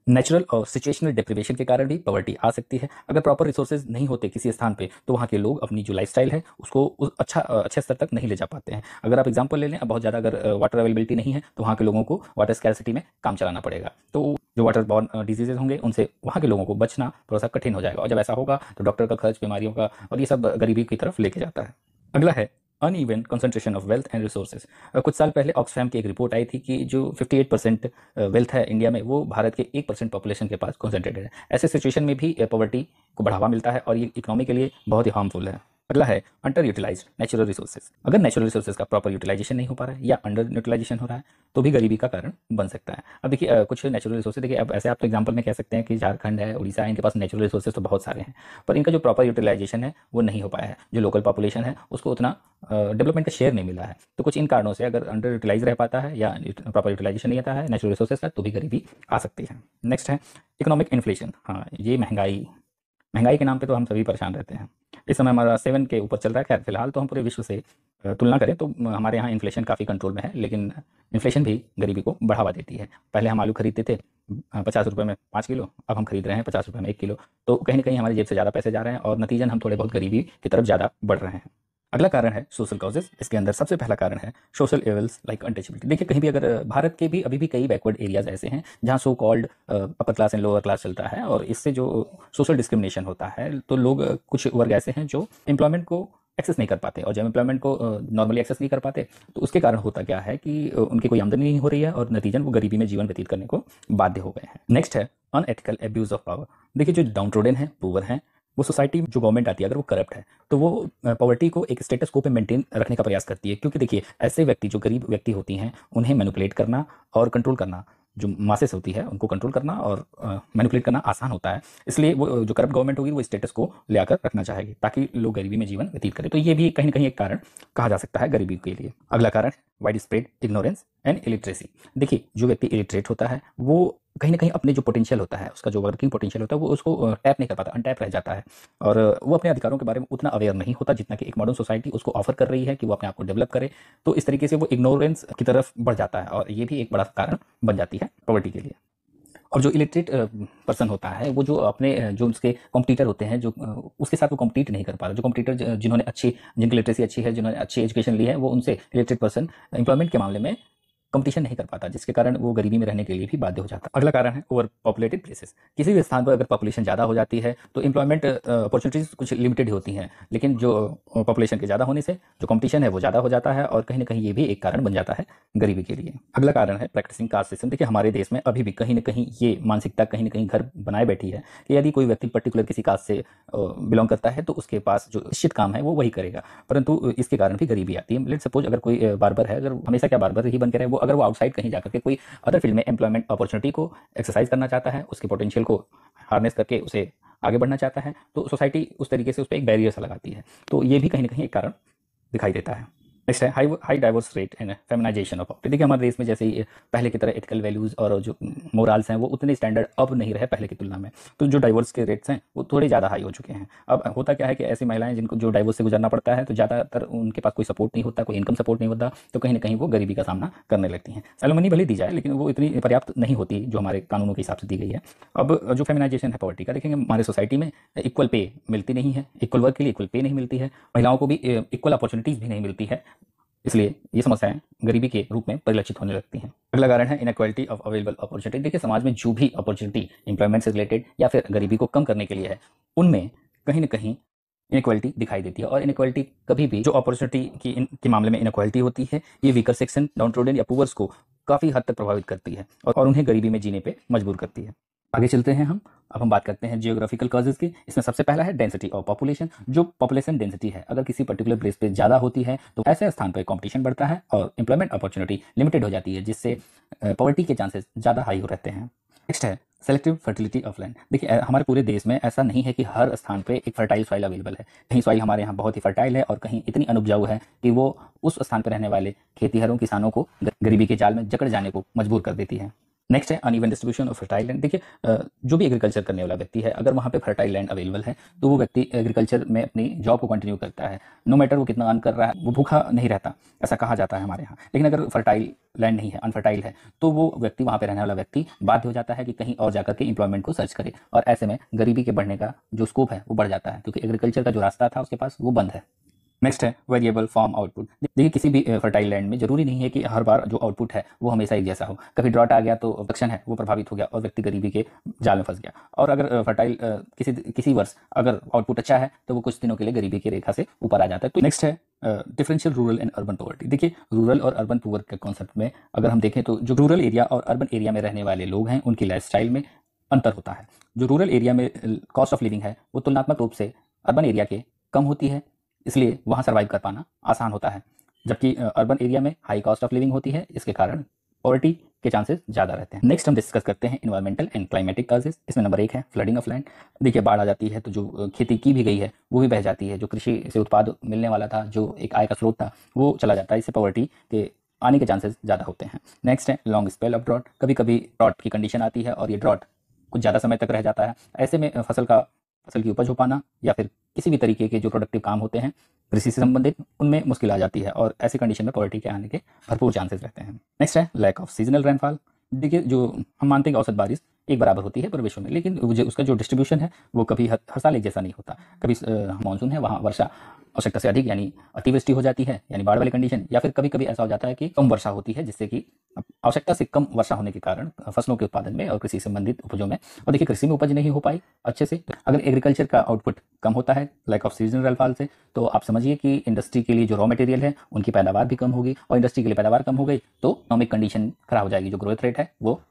S2: नेचुरल और सिचुएशनल डेप्रिवेशन के कारण भी पॉवर्टी आ सकती है। अगर प्रॉपर रिसोर्सेज नहीं होते किसी स्थान पे, तो वहाँ के लोग अपनी जो लाइफस्टाइल है उसको अच्छे स्तर तक नहीं ले जा पाते हैं। अगर आप एग्जांपल ले लें, अब बहुत ज़्यादा अगर वाटर अवेलेबिलिटी नहीं है तो वहाँ के लोगों को वाटर स्कैरसिटी में काम चलाना पड़ेगा, तो जो वाटर बॉर्न डिजीजेज होंगे उनसे वहाँ के लोगों को बचना थोड़ा सा कठिन हो जाएगा, और जब ऐसा होगा तो डॉक्टर का खर्च, बीमारियों का, और ये सब गरीबी की तरफ लेके जाता है। अगला है uneven concentration of wealth and resources. कुछ साल पहले ऑक्सफैम की एक रिपोर्ट आई थी कि जो 58% वेल्थ है इंडिया में, वो भारत के 1% पॉपुलेशन के पास कॉन्सेंट्रेटेड है। ऐसे सिचुएशन में भी पॉवर्टी को बढ़ावा मिलता है और ये इकोनॉमी के लिए बहुत ही हार्मफुल है। अगला है अंडर यूटिलाइज्ड नेचुरल रिसोर्सेज। अगर नेचुरल रिसोर्सेज का प्रॉपर यूटिलाइजेशन नहीं हो पा रहा है या अंडर यूटिलाइजेशन हो रहा है तो भी गरीबी का कारण बन सकता है। अब देखिए, कुछ नेचुरल रिसोर्सेज, देखिए अब ऐसे आप तो एग्जांपल में कह सकते हैं कि झारखंड है, उड़ीसा है, इनके पास नेचुरल रिसोर्सेज तो बहुत सारे हैं, पर इनका जो प्रॉपर यूटिलाइजेशन है वो नहीं हो पाया है। जो लोकल पॉपुलेशन है उसको उतना डेवलपमेंट का शेयर नहीं मिला है। तो कुछ इन कारणों से अगर अंडर यूटिलाइज रह पाता है या प्रॉपर यूटिलाइजेशन नहीं आता है नेचुरल रिसोर्सेज का, तो भी गरीबी आ सकती है। नेक्स्ट है इकोनॉमिक इन्फ्लेशन। हाँ, ये महंगाई के नाम पे तो हम सभी परेशान रहते हैं। इस समय हमारा 7 के ऊपर चल रहा है। खैर, फिलहाल तो हम पूरे विश्व से तुलना करें तो हमारे यहाँ इन्फ्लेशन काफ़ी कंट्रोल में है, लेकिन इन्फ्लेशन भी गरीबी को बढ़ावा देती है। पहले हम आलू खरीदते थे 50 रुपये में 5 किलो, अब हम खरीद रहे हैं 50 रुपये में 1 किलो, तो कहीं ना कहीं हमारी जेब से ज़्यादा पैसे जा रहे हैं और नतीजन हम थोड़े बहुत गरीबी की तरफ ज़्यादा बढ़ रहे हैं। अगला कारण है सोशल कॉजेज। इसके अंदर सबसे पहला कारण है सोशल एवल्स लाइक अनटचेबिलिटी। देखिए, कहीं भी अगर भारत के भी अभी भी कई बैकवर्ड एरियाज ऐसे हैं जहाँ so called upper class and lower class चलता है, और इससे जो सोशल डिस्क्रिमिनेशन होता है, तो लोग कुछ वर्ग ऐसे हैं जो एम्प्लॉयमेंट को एक्सेस नहीं कर पाते, और जब एम्प्लॉयमेंट को नॉर्मली एक्सेस नहीं कर पाते तो उसके कारण होता क्या है कि उनकी कोई आमदनी नहीं हो रही है और नतीजन वो गरीबी में जीवन व्यतीत करने को बाध्य हो गए हैं। नेक्स्ट है अनएथिकल एब्यूज ऑफ पावर। देखिए, जो डाउन ट्रोडन है, पुअर हैं, वो सोसाइटी जो गवर्नमेंट आती है अगर वो करप्ट है तो वो पॉवर्टी को एक स्टेटस को पे मेंटेन रखने का प्रयास करती है। क्योंकि देखिए, ऐसे व्यक्ति जो गरीब व्यक्ति होती हैं उन्हें मैनिपुलेट करना और कंट्रोल करना, जो मासेस होती है उनको कंट्रोल करना और मैनिपुलेट करना आसान होता है। इसलिए वो जो करप्ट गवर्नमेंट होगी वो स्टेटस को ले आकर रखना चाहेगी ताकि लोग गरीबी में जीवन व्यतीत करें। तो ये भी कहीं ना कहीं एक कारण कहा जा सकता है गरीबी के लिए। अगला कारण wide spread ignorance and illiteracy. देखिए, जो व्यक्ति इलिटरेट होता है वो कहीं ना कहीं अपने जो पोटेंशियल होता है, उसका जो वर्किंग पोटेंशियल होता है, वो उसको टैप नहीं कर पाता, अनटैप रह जाता है, और वो अपने अधिकारों के बारे में उतना अवेयर नहीं होता जितना कि एक मॉडर्न सोसाइटी उसको ऑफर कर रही है कि वो अपने आप को डेवलप करे। तो इस तरीके से वो इग्नोरेंस की तरफ बढ़ जाता है, और ये भी एक बड़ा कारण बन जाती है पॉवर्टी के लिए। और जो इलिटरेट पर्सन होता है वो जो अपने जो उसके कॉम्पिटिटर होते हैं, जो उसके साथ वो कॉम्पिटिट नहीं कर पा रहा, जो कॉम्पिटिटर जिनकी लिटरेसी अच्छी है, जिन्होंने अच्छी एजुकेशन ली है, वो उनसे इलिटरेट पर्सन एम्प्लॉयमेंट के मामले में कंपटीशन नहीं कर पाता, जिसके कारण वो गरीबी में रहने के लिए भी बाध्य हो जाता है। अगला कारण है ओवर पॉपुलेटेड प्लेसेस। किसी भी स्थान पर अगर पॉपुलेशन ज़्यादा हो जाती है तो एम्प्लॉयमेंट अपॉर्चुनिटीज़ कुछ लिमिटेड होती हैं, लेकिन जो पॉपुलेशन के ज़्यादा होने से जो कंपटीशन है वो ज़्यादा हो जाता है, और कहीं ना कहीं ये भी एक कारण बन जाता है गरीबी के लिए। अगला कारण है प्रैक्टिसिंग कास्ट सिस्टम। देखिए, हमारे देश में अभी भी कहीं ना कहीं ये मानसिकता कहीं ना कहीं घर बनाए बैठी है कि यदि कोई व्यक्ति पर्टिकुलर किसी कास्ट से बिलोंग करता है तो उसके पास जो निश्चित काम है वो वही करेगा, परंतु इसके कारण भी गरीबी आती है। लेट्स सपोज अगर कोई बार्बर है, अगर हमेशा क्या बार्बर ही बन के रहे, वो अगर वो आउटसाइड कहीं जाकर के कोई अदर फील्ड में एम्प्लॉयमेंट अपॉर्चुनिटी को एक्सरसाइज करना चाहता है, उसके पोटेंशियल को हार्नेस करके उसे आगे बढ़ना चाहता है, तो सोसाइटी उस तरीके से उस पर एक बैरियर सा लगाती है। तो ये भी कहीं ना कहीं एक कारण दिखाई देता है। नेक्स्ट है high divorce rate and feminization of poverty. देखिए, हमारे देश में जैसे ही पहले की तरह एथिकल वैल्यूज़ और जो मोरल्स हैं वो उतने स्टैंडर्ड अब नहीं रहे पहले की तुलना में, तो जो डाइवर्स के रेट्स हैं वो थोड़े ज़्यादा हाई हो चुके हैं। अब होता क्या है कि ऐसी महिलाएं जिनको जो डाइवर्स से गुजरना पड़ता है तो ज़्यादातर उनके पास कोई सपोर्ट नहीं होता, कोई इनकम सपोर्ट नहीं होता, तो कहीं ना कहीं वो गरीबी का सामना करने लगती हैं। एलुमनी भले दी जाए लेकिन वो इतनी पर्याप्त नहीं होती जो हमारे कानूनों के हिसाब से दी गई है। अब जो फेमिनाइजेशन है पॉवर्टी का, देखेंगे हमारे सोसाइटी में इक्वल पे मिलती नहीं है, इक्वल वर्क के लिए इक्वल पे नहीं मिलती है, महिलाओं को भी इक्वल अपॉर्चुनिटीज़ भी नहीं मिलती है, इसलिए ये समस्याएं गरीबी के रूप में परिलक्षित होने लगती हैं। अगला कारण है इनइक्वालिटी ऑफ अवेलेबल अपॉर्चुनिटी। देखिए, समाज में जो भी अपॉर्चुनिटी एम्प्लॉयमेंट से रिलेटेड या फिर गरीबी को कम करने के लिए है, उनमें कहीं ना कहीं इनक्वालिटी दिखाई देती है। और इनक्वालिटी कभी भी जो अपॉर्चुनिटी के मामले में इनक्वालिटी होती है, ये वीकर सेक्शन, डाउन या पुअर्स को काफ़ी हद तक प्रभावित करती है और उन्हें गरीबी में जीने पे मजबूर करती है। आगे चलते हैं हम। अब हम बात करते हैं जियोग्राफिकल कॉजेज की। इसमें सबसे पहला है डेंसिटी ऑफ पॉपुलेशन। जो पॉपुलेशन डेंसिटी है, अगर किसी पर्टिकुलर प्लेस पे ज़्यादा होती है तो ऐसे स्थान पर कंपटीशन बढ़ता है और एम्प्लॉयमेंट अपॉर्चुनिटी लिमिटेड हो जाती है, जिससे पॉवर्टी के चांसेस ज़्यादा हाई हो रहते हैं। नेक्स्ट है सेलेक्टिव फर्टिलिटी ऑफ लैंड। देखिए, हमारे पूरे देश में ऐसा नहीं है कि हर स्थान पे एक फर्टाइल सॉइल अवेलेबल है। कहीं सॉइल हमारे यहाँ बहुत ही फर्टाइल है और कहीं इतनी अनुपजाऊ है कि वो उस स्थान पर रहने वाले खेतीहरों किसानों को गरीबी के जाल में जकड़ जाने को मजबूर कर देती है। नेक्स्ट है uneven distribution of fertile land. देखिए, जो भी एग्रीकल्चर करने वाला व्यक्ति है, अगर वहाँ पे फर्टाइल लैंड अवेलेबल है तो वो व्यक्ति एग्रीकल्चर में अपनी जॉब को कंटिन्यू करता है। नो मैटर वो कितना अर्न कर रहा है, वो भूखा नहीं रहता, ऐसा कहा जाता है हमारे यहाँ। लेकिन अगर फर्टाइल लैंड नहीं है, अनफर्टाइल है, तो वो व्यक्ति, वहाँ पे रहने वाला व्यक्ति बाध्य हो जाता है कि कहीं और जाकर के इंप्लॉयमेंट को सर्च करे, और ऐसे में गरीबी के बढ़ने का जो स्कोप है वो बढ़ जाता है, क्योंकि एग्रीकल्चर का जो रास्ता था उसके पास वो बंद है। नेक्स्ट है वेरिएबल फार्म आउटपुट। देखिए, किसी भी फर्टाइल लैंड में जरूरी नहीं है कि हर बार जो आउटपुट है वो हमेशा एक जैसा हो। कभी ड्रॉट आ गया तो प्रोडक्शन है वो प्रभावित हो गया और व्यक्ति गरीबी के जाल में फंस गया। और अगर फर्टाइल किसी वर्ष अगर आउटपुट अच्छा है तो वो कुछ दिनों के लिए गरीबी की रेखा से ऊपर आ जाता है। तो नेक्स्ट है differential rural and urban poverty. देखिए, रूरल और अर्बन पुअर के कॉन्सेप्ट में अगर हम देखें तो जो रूरल एरिया और अर्बन एरिया में रहने वाले लोग हैं उनकी लाइफस्टाइल में अंतर होता है। जो रूरल एरिया में कॉस्ट ऑफ लिविंग है वो तुलनात्मक रूप से अर्बन एरिया के कम होती है, इसलिए वहाँ सर्वाइव कर पाना आसान होता है। जबकि अर्बन एरिया में हाई कॉस्ट ऑफ लिविंग होती है, इसके कारण पॉवर्टी के चांसेस ज़्यादा रहते हैं। नेक्स्ट हम डिस्कस करते हैं इन्वायरमेंटल एंड क्लाइमेटिक कॉजेज। इसमें नंबर 1 है फ्लडिंग ऑफ लैंड। देखिए, बाढ़ आ जाती है तो जो खेती की भी गई है वो भी बह जाती है। जो कृषि से उत्पाद मिलने वाला था, जो एक आय का स्रोत था, वो चला जाता है। इससे पॉवर्टी के आने के चांसेस ज़्यादा होते हैं। नेक्स्ट है लॉन्ग स्पेल ऑफ ड्रॉट। कभी कभी ड्रॉट की कंडीशन आती है और ये ड्रॉट कुछ ज़्यादा समय तक रह जाता है। ऐसे में फसल की उपज हो पाना या फिर किसी भी तरीके के जो प्रोडक्टिव काम होते हैं कृषि से संबंधित, उनमें मुश्किल आ जाती है और ऐसी कंडीशन में पॉवर्टी के आने के भरपूर चांसेस रहते हैं। नेक्स्ट है लैक ऑफ सीजनल रेनफॉल। देखिए, जो हम मानते हैं कि औसत बारिश एक बराबर होती है पूरे विश्व में, लेकिन उसका जो डिस्ट्रीब्यूशन है वो कभी हर साल एक जैसा नहीं होता। कभी मानसून है, वहाँ वर्षा आवश्यकता से अधिक यानी अतिवृष्टि हो जाती है, यानी बाढ़ वाली कंडीशन, या फिर कभी कभी ऐसा हो जाता है कि कम वर्षा होती है, जिससे कि आवश्यकता से कम वर्षा होने के कारण फसलों के उत्पादन में और कृषि संबंधित उपजों में, और देखिए कृषि में उपज नहीं हो पाई अच्छे से। अगर एग्रीकल्चर का आउटपुट कम होता है लैक ऑफ सीजनल रेनफॉल से, तो आप समझिए कि इंडस्ट्री के लिए जो रॉ मटेरियल है उनकी पैदावार भी कम होगी, और इंडस्ट्री के लिए पैदावार कम हो गई तो इकोनॉमिक कंडीशन खराब हो जाएगी, जो ग्रोथ रेट है वो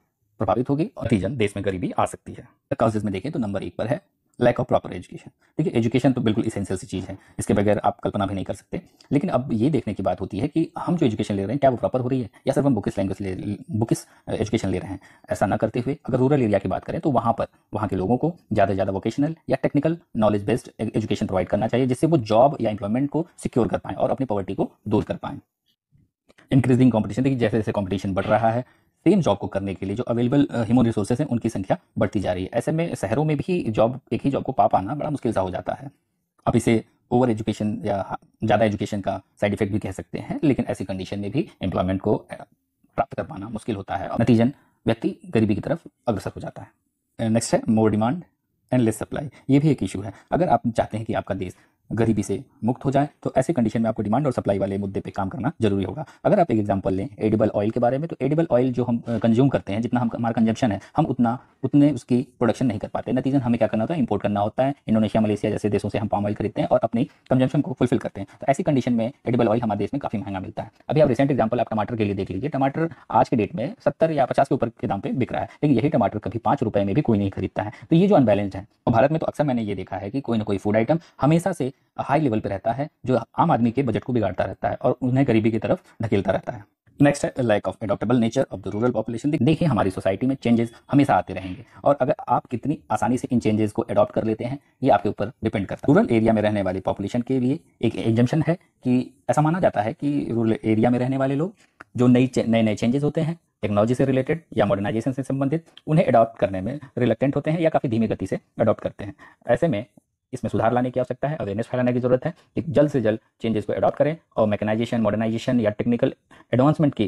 S2: प्रभावित होगी और नतीजन देश में गरीबी आ सकती है। कॉजेज में देखें तो नंबर 1 पर है लैक ऑफ प्रॉपर एजुकेशन। देखिए, एजुकेशन तो बिल्कुल इसेंशियल सी चीज़ है, इसके बगैर आप कल्पना भी नहीं कर सकते। लेकिन अब ये देखने की बात होती है कि हम जो एजुकेशन ले रहे हैं क्या वो प्रॉपर हो रही है, या सिर्फ हम बुकिस एजुकेशन ले रहे हैं। ऐसा ना करते हुए अगर रूरल एरिया की बात करें तो वहाँ के लोगों को ज़्यादा से ज़्यादा वोकेशनल या technical knowledge based education provide करना चाहिए, जिससे वो जॉब या एम्प्लॉयमेंट को सिक्योर कर पाएँ और अपनी पॉवर्टी को दूर कर पाएँ। Increasing competition. देखिए, जैसे जैसे कॉम्पिटिशन बढ़ रहा है, सेम जॉब को करने के लिए जो अवेलेबल ह्यूमन रिसोर्सेज हैं उनकी संख्या बढ़ती जा रही है। ऐसे में शहरों में भी एक ही जॉब को पा पाना बड़ा मुश्किल सा हो जाता है। आप इसे ओवर एजुकेशन या ज़्यादा एजुकेशन का साइड इफेक्ट भी कह सकते हैं, लेकिन ऐसी कंडीशन में भी एम्प्लॉयमेंट को प्राप्त कर पाना मुश्किल होता है और नतीजन व्यक्ति गरीबी की तरफ अग्रसर हो जाता है। नेक्स्ट है more demand and less supply. ये भी एक इशू है। अगर आप चाहते हैं कि आपका देश गरीबी से मुक्त हो जाए तो ऐसे कंडीशन में आपको डिमांड और सप्लाई वाले मुद्दे पे काम करना जरूरी होगा। अगर आप एक एग्जांपल लें एडिबल ऑयल के बारे में, तो एडिबल ऑयल जो हम कंज्यूम करते हैं, जितना हमारा कंजम्पशन है, हम उतने उसकी प्रोडक्शन नहीं कर पाते। नतीजन हमें क्या करना होता है, इंपोर्ट करना होता है। इंडोनेशिया, मलेशिया जैसे देशों से हम पाम ऑयल खरीदते हैं और अपनी कंजम्पशन को फुलफिल करते हैं। तो ऐसी कंडीशन में एडिबल ऑयल हमारे देश में काफ़ी महंगा मिलता है। अभी आप रिसेंट एग्जाम्पल आप टमाटर के लिए देख लीजिए। टमाटर आज के डेट में 70 या 50 के ऊपर के दाम पे बिक रहा है, लेकिन यही टमाटर कभी 5 रुपए में भी कोई नहीं खरीदता है। तो ये जो अनबैलेंस्ड है, और भारत में तो अक्सर मैंने ये देखा है कि कोई ना कोई फूड आइटम हमेशा से हाई लेवल पे रहता है, जो आम आदमी के बजट को बिगाड़ता रहता है और उन्हें गरीबी की तरफ धकेलता रहता है। नेक्स्ट है lack of adaptable nature of the rural population. देखिए, हमारी सोसाइटी में चेंजेस हमेशा आते रहेंगे, और अगर आप कितनी आसानी से इन चेंजेस को अडॉप्ट कर लेते हैं ये आपके ऊपर डिपेंड करता है। रूरल एरिया में रहने वाली पॉपुलेशन के लिए एक एग्जम्पशन है कि ऐसा माना जाता है कि रूरल एरिया में रहने वाले लोग जो नए चेंजेस होते हैं टेक्नोलॉजी से रिलेटेड या मॉडर्नाइजेशन से संबंधित, उन्हें अडॉप्ट करने में रिलक्टेंट होते हैं या काफ़ी धीमी गति से अडॉप्ट करते हैं। ऐसे में इसमें सुधार लाने की आवश्यकता है, अवेयरनेस फैलाने की जरूरत है कि जल्द से जल्द चेंजेस को अडॉप्ट करें और मैकेनाइजेशन, मॉडर्नाइजेशन या टेक्निकल एडवांसमेंट की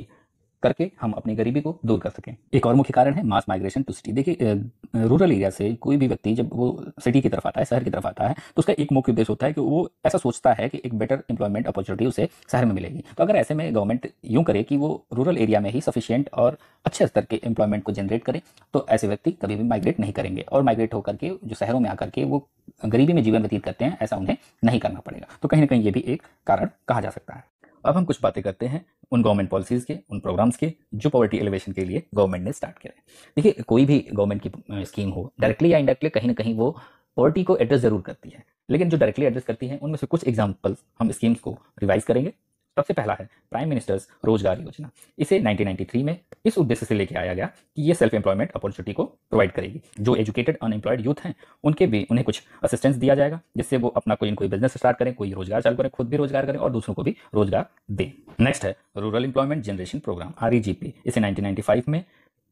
S2: करके हम अपनी गरीबी को दूर कर सकें। एक और मुख्य कारण है मास माइग्रेशन टू सिटी। देखिए रूरल एरिया से कोई भी व्यक्ति जब वो सिटी की तरफ आता है, शहर की तरफ आता है, तो उसका एक मुख्य उद्देश्य होता है कि वो ऐसा सोचता है कि एक बेटर एम्प्लॉयमेंट अपॉर्चुनिटी उसे शहर में मिलेगी। तो अगर ऐसे में गवर्नमेंट यूं करे कि वो रूरल एरिया में ही सफिशिएंट और अच्छे स्तर के एम्प्लॉयमेंट को जनरेट करे, तो ऐसे व्यक्ति कभी भी माइग्रेट नहीं करेंगे और माइग्रेट होकर के जो शहरों में आकर के वो गरीबी में जीवन व्यतीत करते हैं, ऐसा उन्हें नहीं करना पड़ेगा। तो कहीं ना कहीं ये भी एक कारण कहा जा सकता है। अब हम कुछ बातें करते हैं उन गवर्नमेंट पॉलिसीज़ के, उन प्रोग्राम्स के जो पॉवर्टी एलिवेशन के लिए गवर्नमेंट ने स्टार्ट किया है। देखिए कोई भी गवर्नमेंट की स्कीम हो, डायरेक्टली या इनडायरेक्टली कहीं ना कहीं वो पॉवर्टी को एड्रेस जरूर करती है, लेकिन जो डायरेक्टली एड्रेस करती है उनमें से कुछ एग्जाम्पल्स हम स्कीम्स को रिवाइज करेंगे। सबसे पहला है प्राइम मिनिस्टर्स रोजगार योजना। इसे 1993 में इस उद्देश्य से लेके आया गया कि ये सेल्फ एम्प्लॉयमेंट अपॉर्चुनिटी को प्रोवाइड करेगी। जो एजुकेटेड अनएम्प्लॉयड यूथ हैं उनके भी उन्हें कुछ असिस्टेंस दिया जाएगा, जिससे वो अपना कोई बिजनेस स्टार्ट करें, कोई रोजगार चालू करें, खुद भी रोजगार करें और दूसरों को भी रोजगार दें। नेक्स्ट है rural employment generation programme REGP। इसे 1995 में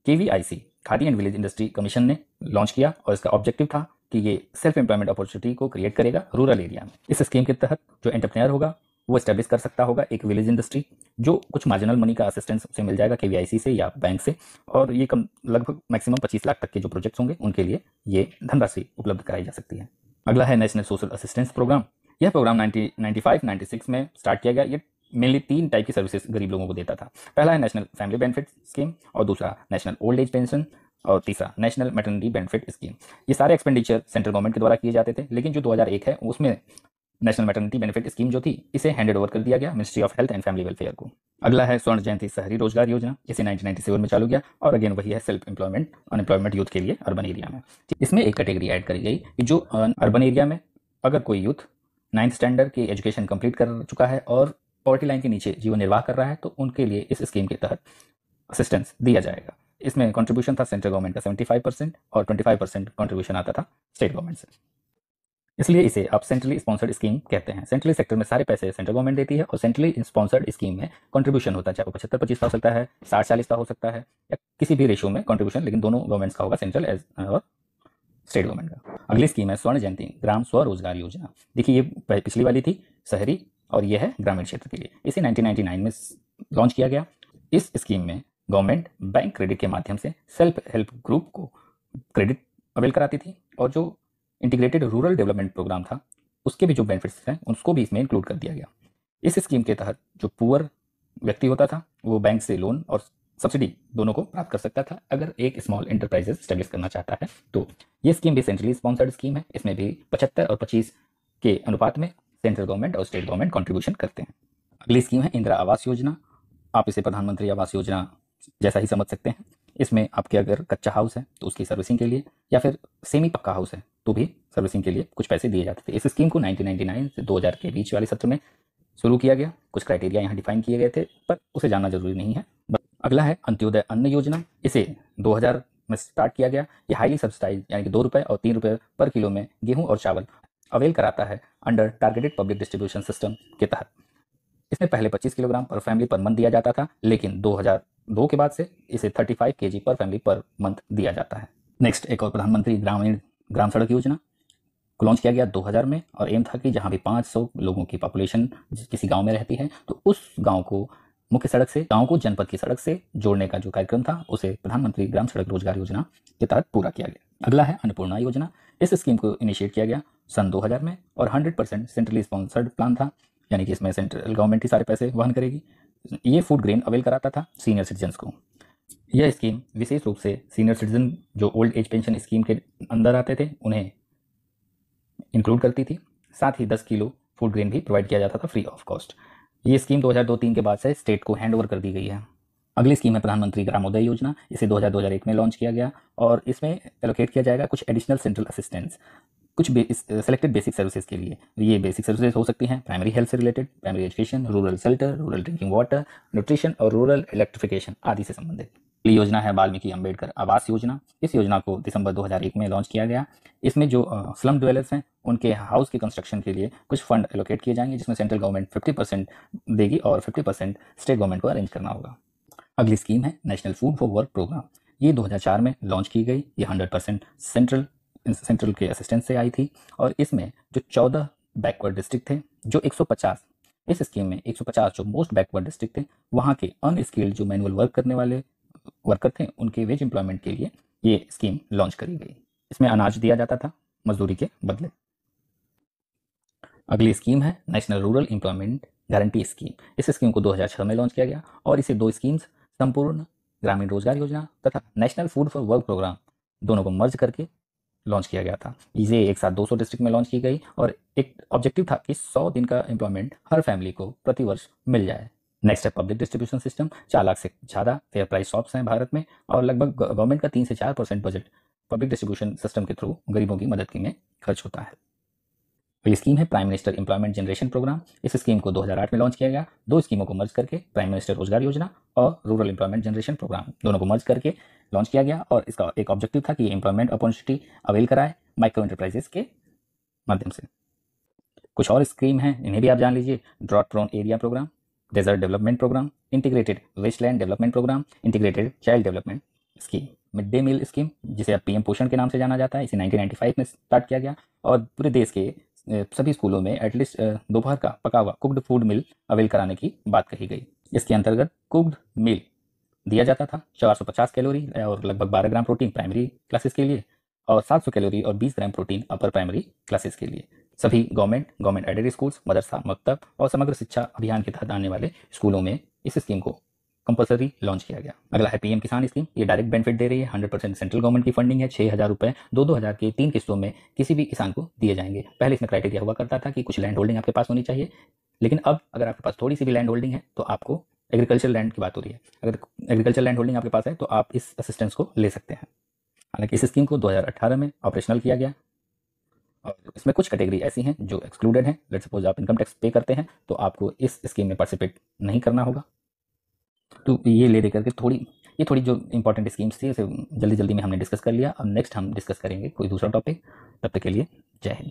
S2: KVIC Khadi and village industry commission ने लॉन्च किया और इसका ऑब्जेक्टिव था कि ये सेल्फ एम्प्लॉयमेंट अपॉर्चुनिटी को क्रिएट करेगा रूरल एरिया में। इस स्कीम के तहत जो एंटरप्रेन्योर होगा वो एस्टेब्लिश कर सकता होगा एक विलेज इंडस्ट्री, जो कुछ मार्जिनल मनी का असिस्टेंस उसे मिल जाएगा KVIC से या बैंक से, और ये कम लगभग मैक्सिमम 25 लाख तक के जो प्रोजेक्ट्स होंगे उनके लिए ये धनराशि उपलब्ध कराई जा सकती है। अगला है नेशनल सोशल असिस्टेंस प्रोग्राम। यह प्रोग्राम 1995-96 में स्टार्ट किया गया। ये मेनली 3 टाइप की सर्विसेज गरीब लोगों को देता था। पहला है नेशनल फैमिली बेनिफिट स्कीम, और दूसरा नेशनल ओल्ड एज पेंशन, और तीसरा नेशनल मैटरनिटी बेनिफिट स्कीम। ये सारे एक्सपेंडिचर सेंट्रल गवर्नमेंट के द्वारा किए जाते थे, लेकिन जो 2001 है उसमें नेशनल मैटरनिटी बेनिफिट स्कीम जो थी इसे हैंडेड ओवर कर दिया गया ministry of health and family welfare को। अगला है स्वर्ण जयंती शहरी रोजगार योजना। इसे 1997 में चालू किया और अगेन वही है सेल्फ एम्प्लॉयमेंट अनएम्प्लॉयमेंट यूथ के लिए अर्बन एरिया में। इसमें एक कैटेगरी ऐड करी गई कि जो अर्बन एरिया में अगर कोई यूथ 9th स्टैंडर्ड की एजुकेशन कंप्लीट कर चुका है और पॉवर्टी लाइन के नीचे जीवन निर्वाह कर रहा है, तो उनके लिए इस स्कीम के तहत असिस्टेंस दिया जाएगा। इसमें कंट्रीब्यूशन था सेंट्रल गवर्नमेंट का 75% और 25% कंट्रीब्यूशन आता था स्टेट गवर्नमेंट से, इसलिए इसे आप सेंट्रली स्पॉन्सर्ड स्कीम कहते हैं। सेंट्रली सेक्टर में सारे पैसे सेंट्रल गवर्नमेंट देती है और सेंट्रली स्पॉन्सर्ड स्कीम में कंट्रीब्यूशन होता है, चाहे 75-25 का हो सकता है, 60-40 का हो सकता है, या किसी भी रेशियो में कंट्रीब्यूशन, लेकिन दोनों गवर्नमेंट्स का होगा, सेंट्रल और स्टेट गवर्नमेंट का। अगली स्कीम है स्वर्ण जयंती ग्राम स्वरोजगार योजना। देखिए ये पिछली वाली थी शहरी और ये है ग्रामीण क्षेत्र के लिए। इसे 1999 में लॉन्च किया गया। इस स्कीम में गवर्नमेंट बैंक क्रेडिट के माध्यम से सेल्फ हेल्प ग्रुप को क्रेडिट अवेल कराती थी, और जो इंटीग्रेटेड रूरल डेवलपमेंट प्रोग्राम था उसके भी जो बेनिफिट्स हैं उसको भी इसमें इंक्लूड कर दिया गया। इस स्कीम के तहत जो पुअर व्यक्ति होता था वो बैंक से लोन और सब्सिडी दोनों को प्राप्त कर सकता था अगर एक स्मॉल एंटरप्राइजेस स्टैब्लिश करना चाहता है। तो ये स्कीम भी सेंट्रली स्पॉन्सर्ड स्कीम है। इसमें भी 75 और 25 के अनुपात में सेंट्रल गवर्नमेंट और स्टेट गवर्नमेंट कंट्रीब्यूशन करते हैं। अगली स्कीम है इंदिरा आवास योजना। आप इसे प्रधानमंत्री आवास योजना जैसा ही समझ सकते हैं। इसमें आपके अगर कच्चा हाउस है तो उसकी सर्विसिंग के लिए, या फिर सेमी पक्का हाउस है तो भी सर्विसिंग के लिए कुछ पैसे दिए जाते थे। इस स्कीम को 1999 से 2000 के बीच वाले सत्र में शुरू किया गया। कुछ क्राइटेरिया यहाँ डिफाइन किए गए थे, पर उसे जानना जरूरी नहीं है। अगला है अंत्योदय अन्न योजना। इसे 2000 में स्टार्ट किया गया। ये हाईली सब्सिडाइज यानी कि 2 रुपये और 3 रुपये पर किलो में गेहूं और चावल अवेल कराता है under targeted public distribution system के तहत। इसमें पहले 25 किलोग्राम पर फैमिली पर मंथ दिया जाता था, लेकिन 2002 के बाद से इसे 35 kg पर फैमिली पर मंथ दिया जाता है। नेक्स्ट एक और प्रधानमंत्री ग्राम सड़क योजना को लॉन्च किया गया 2000 में, और एम था कि जहां भी 500 लोगों की पॉपुलेशन किसी गांव में रहती है तो उस गांव को मुख्य सड़क से, गांव को जनपद की सड़क से जोड़ने का जो कार्यक्रम था उसे प्रधानमंत्री ग्राम सड़क रोजगार योजना के तहत पूरा किया गया। अगला है अन्नपूर्णा योजना। इस स्कीम को इनिशिएट किया गया सन 2000 में और 100% सेंट्रली स्पॉन्सर्ड प्लान था, यानी कि इसमें सेंट्रल गवर्नमेंट ही सारे पैसे वहन करेगी। ये फूड ग्रेन अवेल कराता था सीनियर सिटीजन्स को। यह स्कीम विशेष रूप से सीनियर सिटीजन जो ओल्ड एज पेंशन स्कीम के अंदर आते थे उन्हें इंक्लूड करती थी। साथ ही 10 किलो फूड ग्रेन भी प्रोवाइड किया जाता था फ्री ऑफ कॉस्ट। ये स्कीम 2002-03 के बाद से स्टेट को हैंड ओवर कर दी गई है। अगली स्कीम है प्रधानमंत्री ग्रामोदय योजना। इसे 2000-2001 में लॉन्च किया गया और इसमें एलोकेट किया जाएगा कुछ एडिशनल सेंट्रल असिस्टेंस कुछ सेलेक्टेड बेसिक सर्विसेज के लिए। ये बेसिक सर्विसेज हो सकती हैं प्राइमरी हेल्थ से related, primary education, rural shelter, rural drinking water, nutrition और रूरल इलेक्ट्रिफिकेशन आदि से संबंधित। अगली योजना है वाल्मीकि अंबेडकर आवास योजना। इस योजना को दिसंबर 2001 में लॉन्च किया गया। इसमें जो स्लम ड्वेलर्स हैं उनके हाउस के कंस्ट्रक्शन के लिए कुछ फंड एलोकेट किए जाएंगे, जिसमें सेंट्रल गवर्नमेंट 50% देगी और 50% स्टेट गवर्नमेंट को अरेंज करना होगा। अगली स्कीम है national food for work programme. ये 2004 में लॉन्च की गई। ये 100% सेंट्रल के असिस्टेंस से आई थी और इसमें जो 14 बैकवर्ड डिस्ट्रिक्ट थे, जो 150 इस स्कीम में 150 जो मोस्ट बैकवर्ड डिस्ट्रिक्ट थे वहाँ के अनस्किल्ड जो मैनुअल वर्क करने वाले वर्कर थे उनके वेज एम्प्लॉयमेंट के लिए ये स्कीम लॉन्च करी गई। इसमें अनाज दिया जाता था मजदूरी के बदले। अगली स्कीम है national rural employment guarantee scheme. इस स्कीम को 2006 में लॉन्च किया गया और इसे दो स्कीम्स संपूर्ण ग्रामीण रोजगार योजना तथा national food for work programme दोनों को मर्ज करके लॉन्च किया गया था। ये एक साथ 200 डिस्ट्रिक्ट में लॉन्च की गई और एक ऑब्जेक्टिव था कि 100 दिन का एम्प्लॉयमेंट हर फैमिली को प्रति वर्ष मिल जाए। नेक्स्ट है पब्लिक डिस्ट्रीब्यूशन सिस्टम। 4 लाख से ज़्यादा फेयर प्राइस शॉप्स हैं भारत में और लगभग गवर्नमेंट का 3 से 4% बजट पब्लिक डिस्ट्रीब्यूशन सिस्टम के थ्रू गरीबों की मदद के में खर्च होता है। ये स्कीम है prime minister employment generation programme. इस स्कीम को 2008 में लॉन्च किया गया। दो स्कीमों को मर्ज करके प्राइम मिनिस्टर रोजगार योजना और रूरल एम्प्लॉयमेंट जनरेशन प्रोग्राम दोनों को मर्ज करके लॉन्च किया गया और इसका एक ऑब्जेक्टिव था कि ये एम्प्लॉयमेंट अपॉर्चुनिटी अवेल कराए माइक्रो एंटरप्राइजेस के माध्यम से। कुछ और स्कीम हैं, इन्हें भी आप जान लीजिए। Drought prone area programme, desert development programme, integrated wasteland development programme, integrated child development scheme, mid day meal scheme जिसे अब पीएम पोषण के नाम से जाना जाता है। इसे 1995 में स्टार्ट किया गया और पूरे देश के सभी स्कूलों में एटलीस्ट दोपहर का पका हुआ कुक्ड फूड मिल अवेल कराने की बात कही गई। इसके अंतर्गत कुक्ड मिल दिया जाता था 450 कैलोरी और लगभग 12 ग्राम प्रोटीन प्राइमरी क्लासेस के लिए और 700 कैलोरी और 20 gram protein upper primary classes के लिए। सभी गवर्नमेंट एडेड स्कूल्स, मदरसा, मकतब और समग्र शिक्षा अभियान के तहत आने वाले स्कूलों में इस स्कीम को कंपलसरी लॉन्च किया गया। अगला है पीएम किसान स्कीम। ये डायरेक्ट बेनिफिट दे रही है। 100% सेंट्रल गवर्नमेंट की फंडिंग है। 6,000 रुपये 2-2 हज़ार के 3 किस्तों में किसी भी किसान को दिए जाएंगे। पहले इसमें क्राइटेरिया हुआ करता था कि कुछ लैंड होल्डिंग आपके पास होनी चाहिए, लेकिन अब अगर आपके पास थोड़ी सी भी लैंड होल्डिंग है तो आपको एग्रीकल्चर लैंड की बात हो रही है, अगर एग्रीकल्चर लैंड होल्डिंग आपके पास है तो आप इस असिस्टेंस को ले सकते हैं। हालांकि इस स्कीम को 2018 में ऑपरेशनल किया गया और इसमें कुछ कैटेगरी ऐसी हैं जो एक्सक्लूडेड हैं। लेट्स सपोज आप इनकम टैक्स पे करते हैं तो आपको इस स्कीम में पार्टिसिपेट नहीं करना होगा। तो ये ले देकर के ये थोड़ी जो इंपॉर्टेंट स्कीम्स थी उसे जल्दी जल्दी में हमने डिस्कस कर लिया। अब नेक्स्ट हम डिस्कस करेंगे कोई दूसरा टॉपिक। तब तक के लिए जय हिंद।